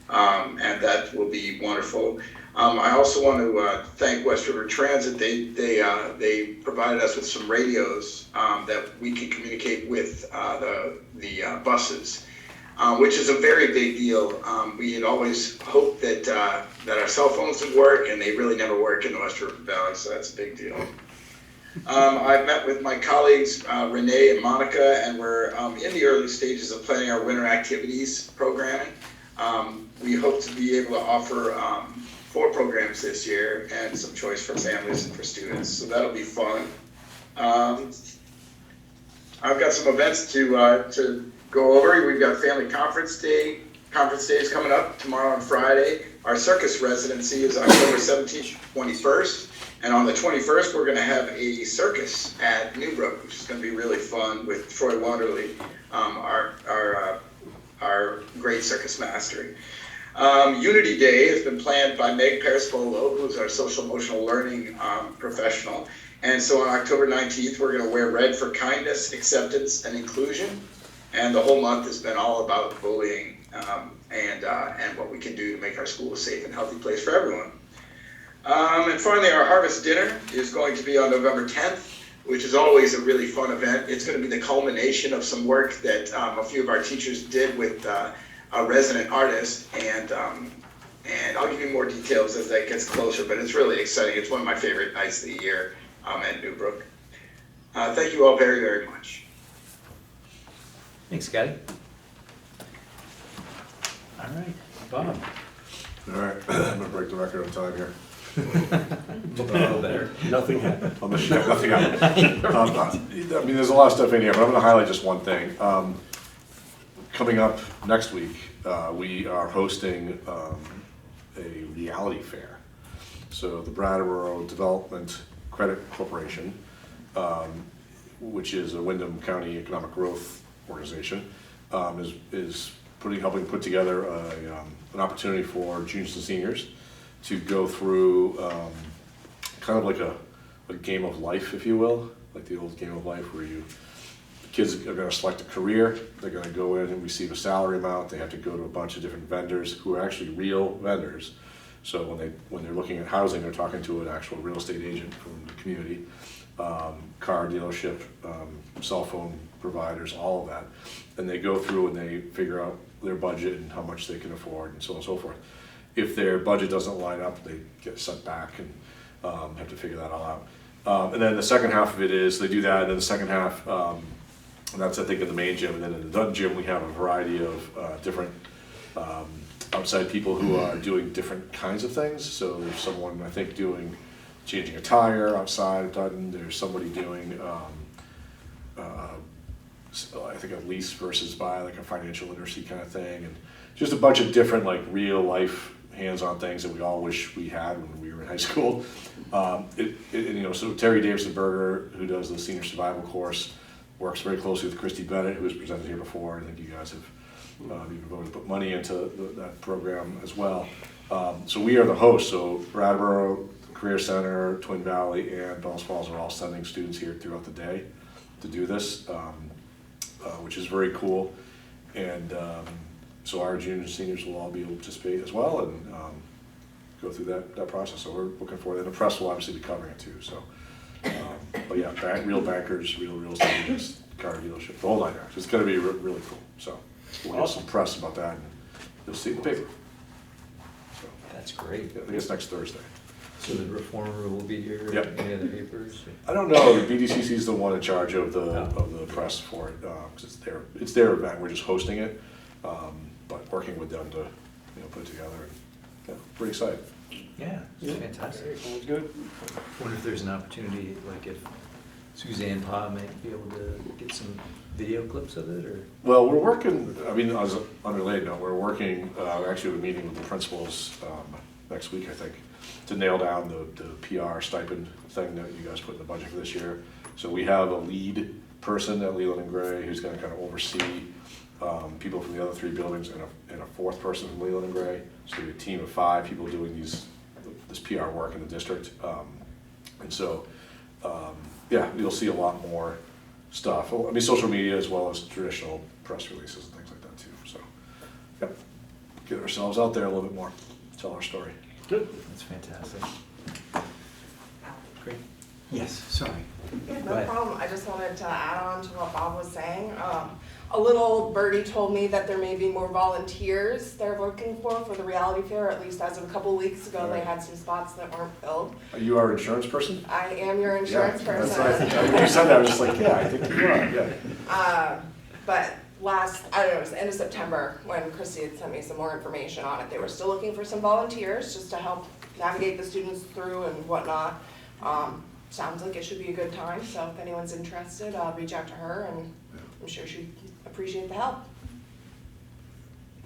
and that will be wonderful. I also want to thank West River Transit. They provided us with some radios that we can communicate with the buses, which is a very big deal. We had always hoped that our cell phones would work, and they really never work in the West River Valley, so that's a big deal. I've met with my colleagues, Renee and Monica, and we're in the early stages of planning our winter activities programming. We hope to be able to offer 4 programs this year and some choice for families and for students, so that'll be fun. I've got some events to go over. We've got Family Conference Days coming up tomorrow and Friday. Our circus residency is October 17th, 21st, and on the 21st we're going to have a circus at Newbrook, which is going to be really fun with Troy Wanderley, our great circus master. Unity Day has been planned by Meg Perspolo, who's our social emotional learning professional. And so on October 19th, we're going to wear red for kindness, acceptance, and inclusion. And the whole month has been all about bullying and what we can do to make our school a safe and healthy place for everyone. And finally, our Harvest Dinner is going to be on November 10th, which is always a really fun event. It's going to be the culmination of some work that a few of our teachers did with a resident artist, and I'll give you more details as that gets closer, but it's really exciting. It's one of my favorite nights of the year at Newbrook. Thank you all very, very much. Thanks, Scotty. All right, Bob. All right, I'm gonna break the record on time here. Better. Nothing happened. Nothing happened. I mean, there's a lot of stuff in here, but I'm gonna highlight just one thing. Coming up next week, we are hosting a reality fair. So the Brattleboro Development Credit Corporation, which is a Windham County Economic Growth organization, is helping put together an opportunity for juniors and seniors to go through kind of like a game of life, if you will, like the old game of life where kids are going to select a career, they're going to go in and receive a salary amount, they have to go to a bunch of different vendors who are actually real vendors. So when they're looking at housing, they're talking to an actual real estate agent from the community, car dealership, cell phone providers, all of that. And they go through and they figure out their budget and how much they can afford and so on and so forth. If their budget doesn't line up, they get sent back and have to figure that all out. And then the second half of it is they do that, and then the second half, and that's I think in the main gym, and then in the Dutton gym we have a variety of different outside people who are doing different kinds of things. So there's someone I think doing changing a tire outside of Dutton. There's somebody doing I think a lease versus buy, like a financial literacy kind of thing, and just a bunch of different like real life hands-on things that we all wish we had when we were in high school. So Terry Davison-Berger, who does the senior survival course, works very closely with Christy Bennett, who has presented here before. I think you guys have even voted to put money into that program as well. So we are the host. So Brattleboro, Career Center, Twin Valley, and Bells Falls are all sending students here throughout the day to do this, which is very cool. And so our juniors and seniors will all be able to participate as well and go through that process. So we're looking forward, and the press will obviously be covering it too. So, but yeah, real bankers, real estate agents, car dealership, the whole nine yards. It's going to be really cool. So we'll get some press about that, and you'll see it in the paper. So That's great. I think it's next Thursday. So the reformer will be here? Yep. Any other papers? I don't know. The BDCC is the one in charge of the press for it, because it's their event. We're just hosting it, but working with them to put it together. And, yeah, pretty excited. Yeah, it's fantastic. Sounds good. I wonder if there's an opportunity, like if Suzanne Pa might be able to get some video clips of it, or? Well, we're working, as an unrelated note, we're working, actually have a meeting with the principals next week, I think, to nail down the PR stipend thing that you guys put in the budget for this year. So we have a lead person at Leland and Gray who's gonna kind of oversee people from the other three buildings and a fourth person from Leland and Gray. So we have a team of 5 people doing this PR work in the district. And so, yeah, you'll see a lot more stuff. Social media as well as traditional press releases and things like that too. So, yep, get ourselves out there a little bit more, tell our story. Good. That's fantastic. Great. Yes, sorry. Yeah, Go no ahead. problem. I just wanted to add on to what Bob was saying. A little birdie told me that there may be more volunteers they're looking for the reality fair, at least as of a couple weeks ago. They had some spots that weren't filled. Are you our insurance person? I am your insurance person. That's what I think. When you said that, I was just like, yeah, I think you are, yeah. But it was the end of September when Christy had sent me some more information on it. They were still looking for some volunteers just to help navigate the students through and whatnot. Sounds like it should be a good time, so if anyone's interested, reach out to her, and I'm sure she'd appreciate the help.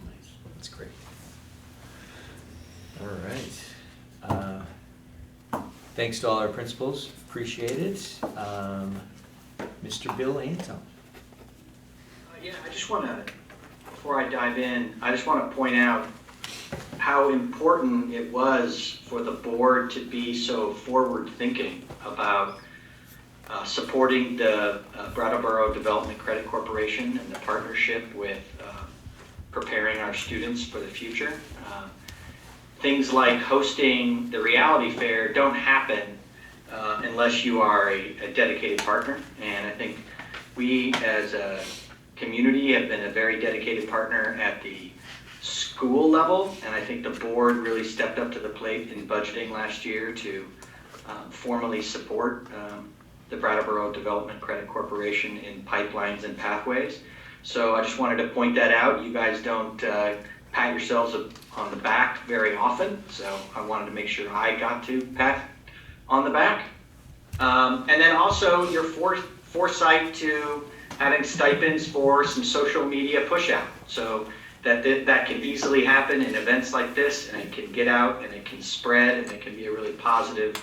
Nice. That's great. All right. Thanks to all our principals, appreciate it. Mr. Bill Anton. Yeah, I just want to, before I dive in, I just want to point out how important it was for the board to be so forward-thinking about supporting the Brattleboro Development Credit Corporation and the partnership with preparing our students for the future. Things like hosting the reality fair don't happen unless you are a dedicated partner, and I think we as a community have been a very dedicated partner at the school level, and I think the board really stepped up to the plate in budgeting last year to formally support the Brattleboro Development Credit Corporation in pipelines and pathways. So I just wanted to point that out. You guys don't pat yourselves on the back very often, so I wanted to make sure I got to pat on the back. And then also your foresight to having stipends for some social media push out. So that can easily happen in events like this, and it can get out and it can spread, and it can be a really positive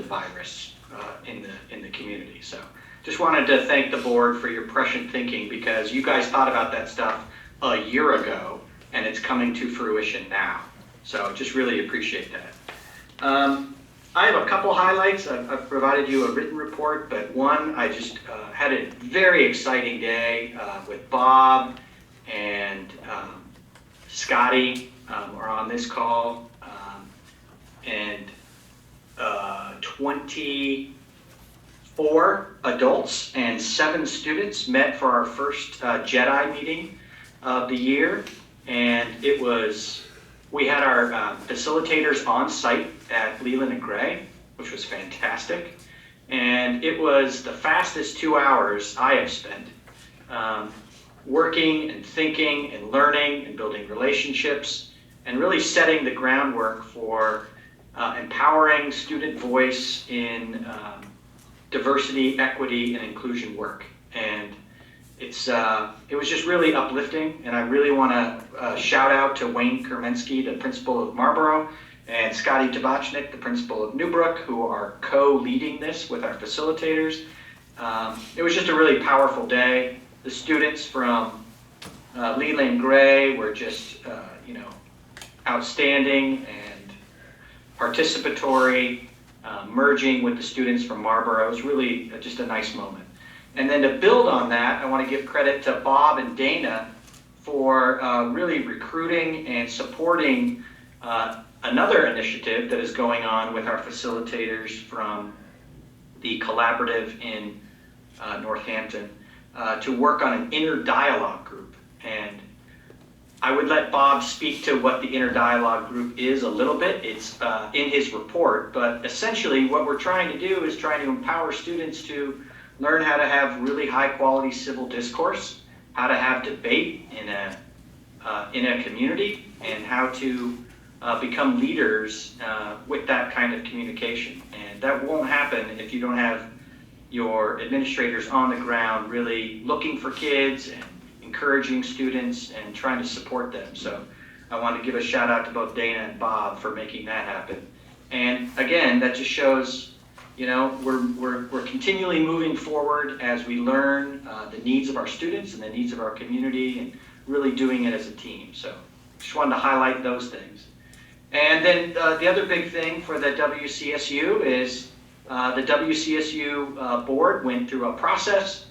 virus in the community. So just wanted to thank the board for your prescient thinking, because you guys thought about that stuff a year ago and it's coming to fruition now. So just really appreciate that. I have a couple highlights. I've provided you a written report, but one, I just had a very exciting day with Bob and Scotty are on this call, and 24 adults and 7 students met for our first JEDI meeting of the year, and we had our facilitators on site at Leland and Gray, which was fantastic. And it was the fastest 2 hours I have spent working and thinking and learning and building relationships and really setting the groundwork for empowering student voice in diversity, equity, and inclusion work. And it was just really uplifting, and I really want to shout out to Wayne Kermensky, the principal of Marlboro, and Scotty Tabachnik, the principal of Newbrook, who are co-leading this with our facilitators. It was just a really powerful day. The students from Leland Gray were just, outstanding and participatory, merging with the students from Marlboro. It was really just a nice moment. And then to build on that, I want to give credit to Bob and Dana for really recruiting and supporting another initiative that is going on with our facilitators from the collaborative in Northampton to work on an inner dialogue group. And I would let Bob speak to what the inner dialogue group is a little bit. It's in his report, but essentially what we're trying to do is trying to empower students to learn how to have really high quality civil discourse, how to have debate in a community, and how to become leaders with that kind of communication. And that won't happen if you don't have your administrators on the ground really looking for kids and encouraging students and trying to support them. So I want to give a shout out to both Dana and Bob for making that happen. And again, that just shows, we're continually moving forward as we learn the needs of our students and the needs of our community, and really doing it as a team. So just wanted to highlight those things. And then the other big thing for the WCSU is the WCSU board went through a process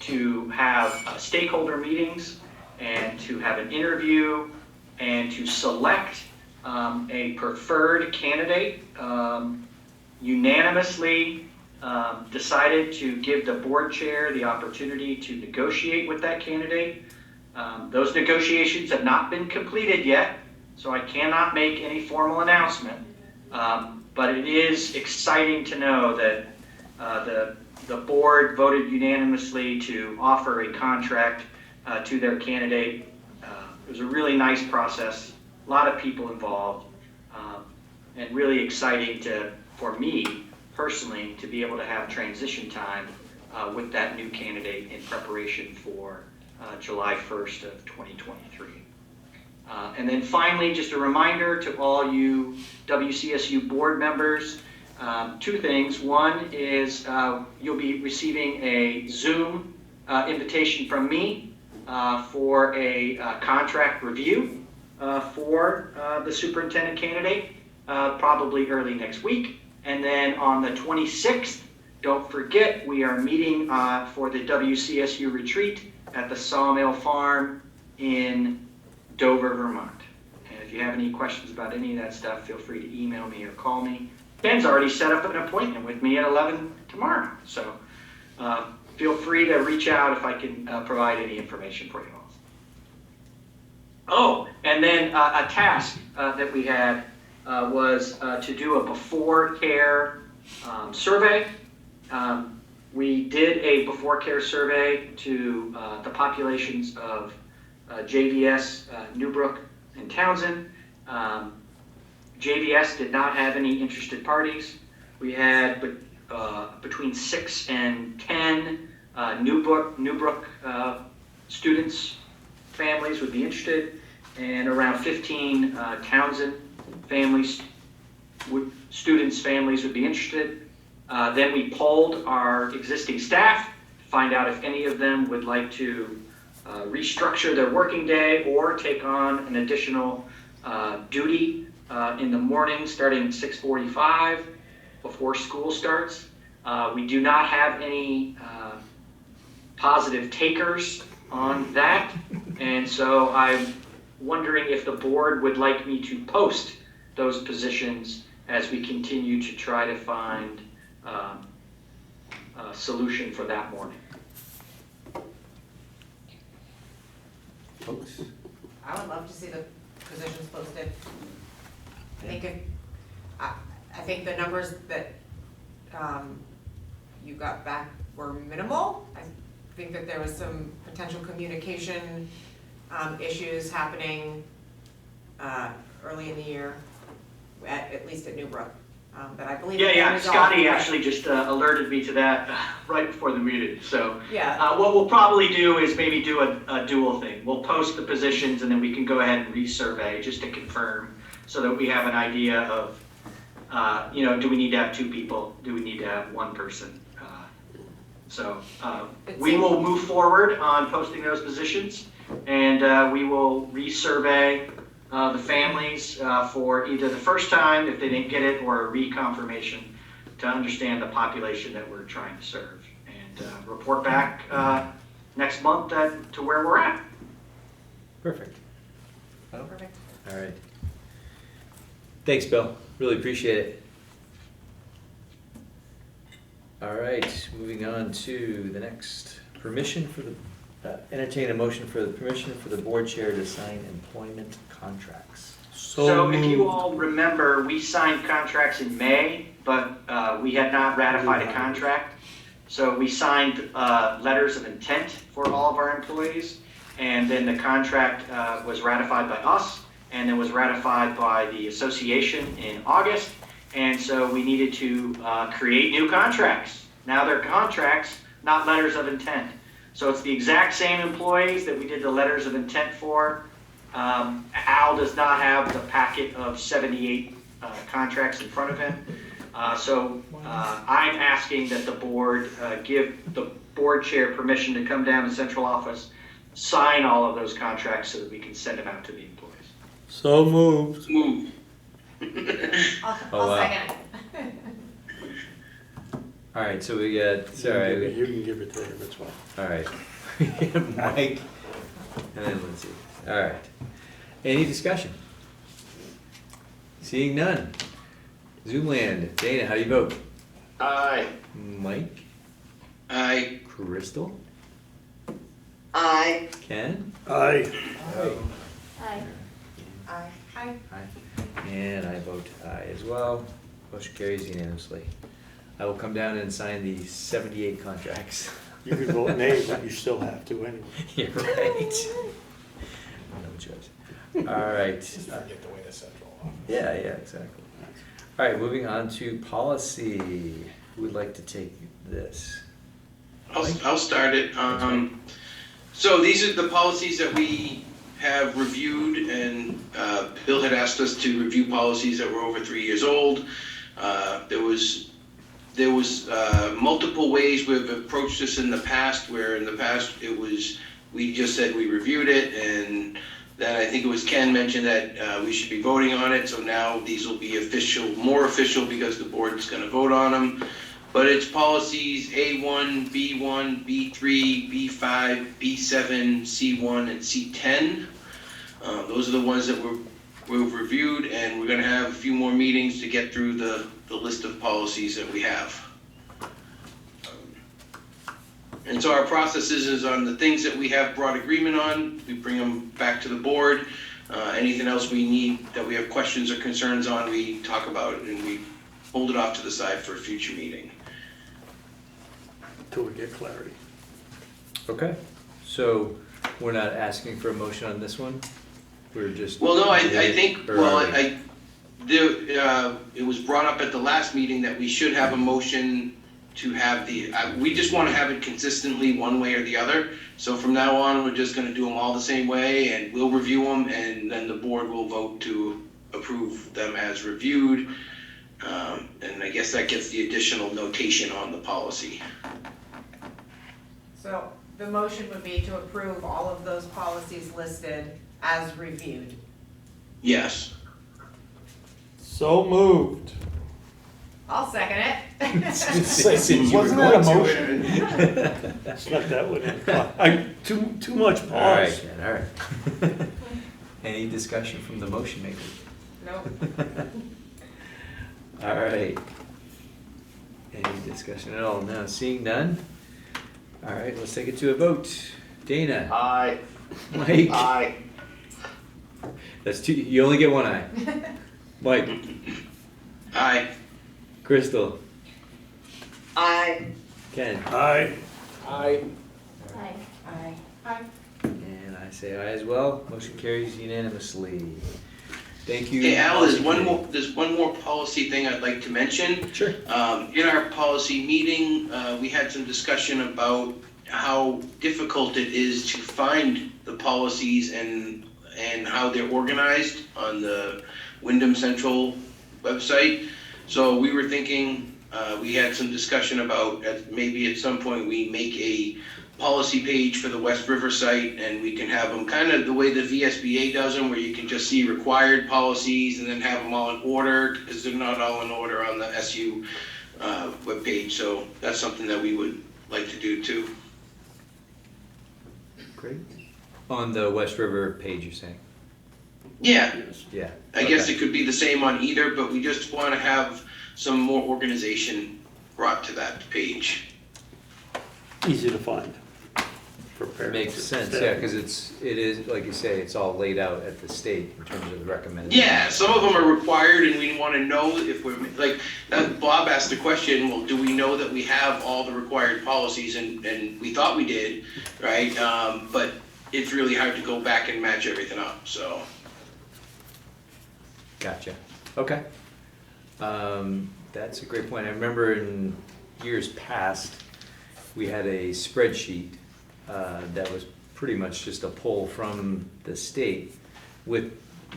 to have stakeholder meetings and to have an interview and to select a preferred candidate. Unanimously decided to give the board chair the opportunity to negotiate with that candidate. Those negotiations have not been completed yet, so I cannot make any formal announcement. But it is exciting to know that the board voted unanimously to offer a contract to their candidate. It was a really nice process, a lot of people involved, and really exciting for me personally to be able to have transition time with that new candidate in preparation for July 1st of 2023. And then finally, just a reminder to all you WCSU board members, two things. One is you'll be receiving a Zoom invitation from me for a contract review for the superintendent candidate, probably early next week. And then on the 26th, don't forget, we are meeting for the WCSU retreat at the Sawmill Farm in Dover, Vermont. And if you have any questions about any of that stuff, feel free to email me or call me. Ben's already set up an appointment with me at 11 tomorrow. So feel free to reach out if I can provide any information for you all. Oh, and then a task that we had was to do a before care survey. We did a before care survey to the populations of JVS, Newbrook, and Townsend. JVS did not have any interested parties. We had between 6 and 10 Newbrook students, families would be interested, and around 15 Townsend families, students' families would be interested. Then we polled our existing staff to find out if any of them would like to restructure their working day or take on an additional duty in the morning starting at 6:45 before school starts. We do not have any positive takers on that, and so I'm wondering if the board would like me to post those positions as we continue to try to find a solution for that morning. Folks? I would love to see the positions posted. I think the numbers that you got back were minimal. I think that there was some potential communication issues happening early in the year, at least at Newbrook. But I believe Yeah, Scotty actually just alerted me to that right before the meeting. So yeah. What we'll probably do is maybe do a dual thing. We'll post the positions and then we can go ahead and resurvey just to confirm so that we have an idea of, do we need to have 2 people? Do we need to have 1 person? We will move forward on posting those positions, and we will resurvey the families for either the first time, if they didn't get it, or a reconfirmation to understand the population that we're trying to serve, and report back next month to where we're at. Perfect. Oh, Perfect. all right. Thanks, Bill. Really appreciate it. All right, moving on to the next. Permission for the, entertain a motion for the permission for the board chair to sign employment contracts. So if you all remember, we signed contracts in May, but we had not ratified a contract. So we signed letters of intent for all of our employees, and then the contract was ratified by us, and then was ratified by the association in August. And so we needed to create new contracts. Now they're contracts, not letters of intent. So it's the exact same employees that we did the letters of intent for. Al does not have the packet of 78 contracts in front of him. So I'm asking that the board give the board chair permission to come down to central office, sign all of those contracts so that we can send them out to the employees. So moved. Move. I'll second it. All right, so we got, sorry. You can give it to him, it's fine. All right. We got Mike and then Lindsay. All right. Any discussion? Seeing none. Zoomland. Dana, how do you vote? Aye. Mike? Aye. Crystal? Aye. Ken? Aye. Aye. Aye. Aye. Aye. And I vote aye as well. Motion carries unanimously. I will come down and sign the 78 contracts. You could vote nay, but you still have to anyway. You're right. No choice. All right. Just forget the way to central office. Yeah, exactly. All right, moving on to policy. Who would like to take this? I'll start it. So these are the policies that we have reviewed, and Bill had asked us to review policies that were over 3 years old. There was multiple ways we've approached this in the past, where in the past we just said we reviewed it, and then I think it was Ken mentioned that we should be voting on it. So now these will be more official because the board is going to vote on them. But it's policies A1, B1, B3, B5, B7, C1, and C10. Those are the ones that we've reviewed, and we're going to have a few more meetings to get through the list of policies that we have. And so our process is on the things that we have broad agreement on, we bring them back to the board. Anything else we need that we have questions or concerns on, we talk about it, and we hold it off to the side for a future meeting. Till we get clarity. Okay, so we're not asking for a motion on this one? We're just... Well, no, I think, or it was brought up at the last meeting that we should have a motion to have we just want to have it consistently one way or the other. So from now on, we're just going to do them all the same way, and we'll review them, and then the board will vote to approve them as reviewed. And I guess that gets the additional notation on the policy. So the motion would be to approve all of those policies listed as reviewed. Yes. So moved. I'll second it. Wasn't that a motion? Snuck that one in. Too much pause. All right, Ken, all right. Any discussion from the motion maker? Nope. All right. Any discussion at all? No, seeing none? All right, let's take it to a vote. Dana? Aye. Mike? Aye. That's two, you only get one eye. Mike? Aye. Crystal? Aye. Ken? Aye. Aye. Aye. Aye. Aye. And I say aye as well. Motion carries unanimously. Thank you. Hey, Al, there's one more policy thing I'd like to mention. Sure. In our policy meeting, we had some discussion about how difficult it is to find the policies and how they're organized on the Wyndham Central website. So we were thinking, we had some discussion about maybe at some point we make a policy page for the West River site, and we can have them kind of the way the VSBA does them, where you can just see required policies and then have them all in order, because they're not all in order on the SU webpage. So that's something that we would like to do too. Great. On the West River page, you're saying? Yeah, Yeah. I guess it could be the same on either, but we just want to have some more organization brought to that page. Easy to find for parents. Makes and sense, staff. yeah, because it is, like you say, it's all laid out at the state in terms of the recommended. Yeah, some of them are required, and we want to know if we're, like, Bob asked the question, well, do we know that we have all the required policies? And we thought we did, right? But it's really hard to go back and match everything up, so. Gotcha. Okay. That's a great point. I remember in years past, we had a spreadsheet that was pretty much just a pull from the state with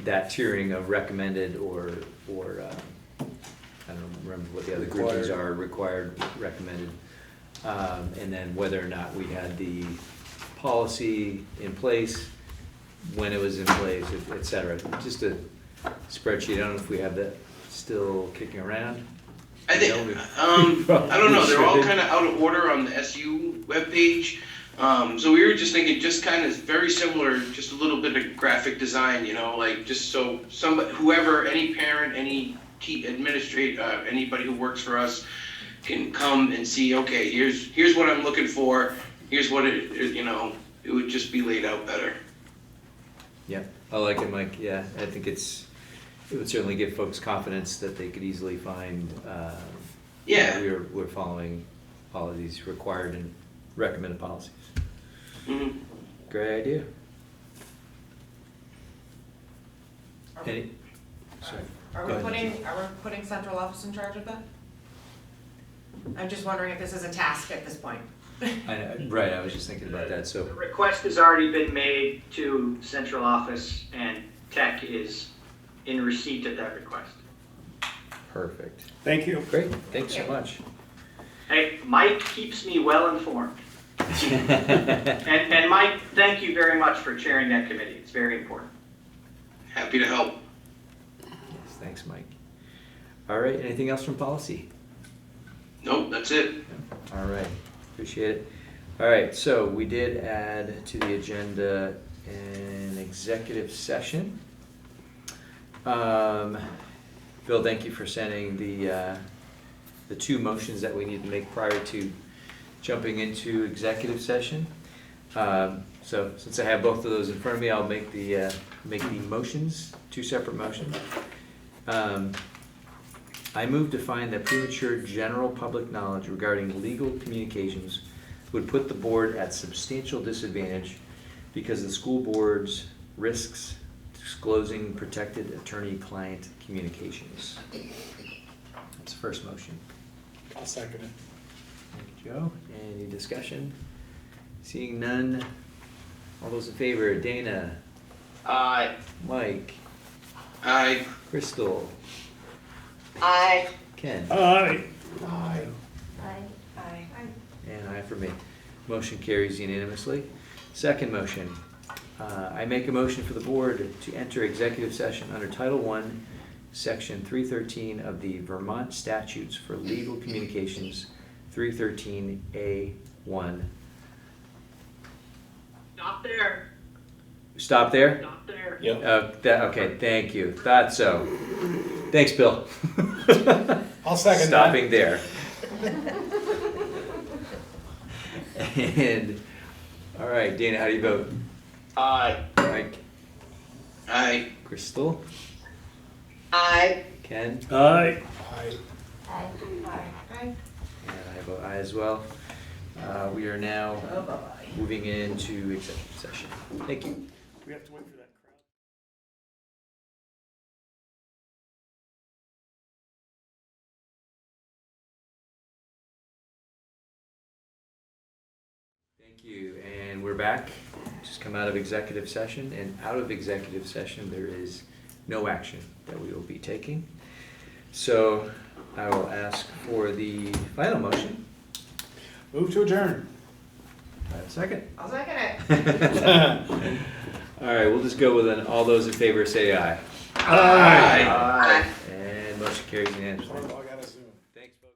that tiering of recommended or I don't remember what the other groupings are, required, recommended, and then whether or not we had the policy in place, when it was in place, et cetera. Just a spreadsheet. I don't know if we have that still kicking around. I think, I don't know, they're all kind of out of order on the SU webpage. So we were just thinking, just kind of very similar, just a little bit of graphic design, you know, like just so somebody, whoever, any parent, any administrator, anybody who works for us can come and see, okay, here's what I'm looking for, here's what it, you know, it would just be laid out better. Yeah, I like it, Mike. Yeah, I think it would certainly give folks confidence that they could easily find. Yeah. We're following all of these required and recommended policies. Mm-hmm. Great idea. Are Any? Sorry. Are Go we ahead. putting central office in charge of that? I'm just wondering if this is a task at this point. Right, I was just thinking about that, The so. request has already been made to central office, and tech is in receipt of that request. Perfect. Thank you. Great, thanks so much. Hey, Mike keeps me well informed. And Mike, thank you very much for chairing that committee. It's very important. Happy to help. Yes, thanks, Mike. All right, anything else from policy? Nope, that's it. All right, appreciate it. All right, so we did add to the agenda an executive session. Bill, thank you for sending the two motions that we need to make prior to jumping into executive session. So since I have both of those in front of me, I'll make the motions, two separate motions. I move to find that premature general public knowledge regarding legal communications would put the board at substantial disadvantage because the school board's risks disclosing protected attorney-client communications. That's the first motion. I'll second it. Thank you, Joe. Any discussion? Seeing none. All those in favor, Dana? Aye. Mike? Aye. Crystal? Aye. Ken? Aye. Aye. Aye. And aye for me. Motion carries unanimously. Second motion, I make a motion for the board to enter executive session under Title I, Section 313 of the Vermont Statutes for Legal Communications, 313A1. Stop there. Stop there? Stop there. Yep. Okay, thank you. Thought so. Thanks, Bill. I'll second that. Stopping there. And, all right, Dana, how do you vote? Aye. Mike? Aye. Crystal? Aye. Ken? Aye. Aye. Aye. Aye. And I vote aye as well. We are now moving into executive session. Thank you. We have to wait for that crowd. Thank you, and we're back. Just come out of executive session, and out of executive session, there is no action that we will be taking. So I will ask for the final motion. Move to adjourn. I have a second. I'll second it. All right, we'll just go with an all those in favor say aye. Aye. Aye. And motion carries unanimously. I gotta zoom. Thanks, folks.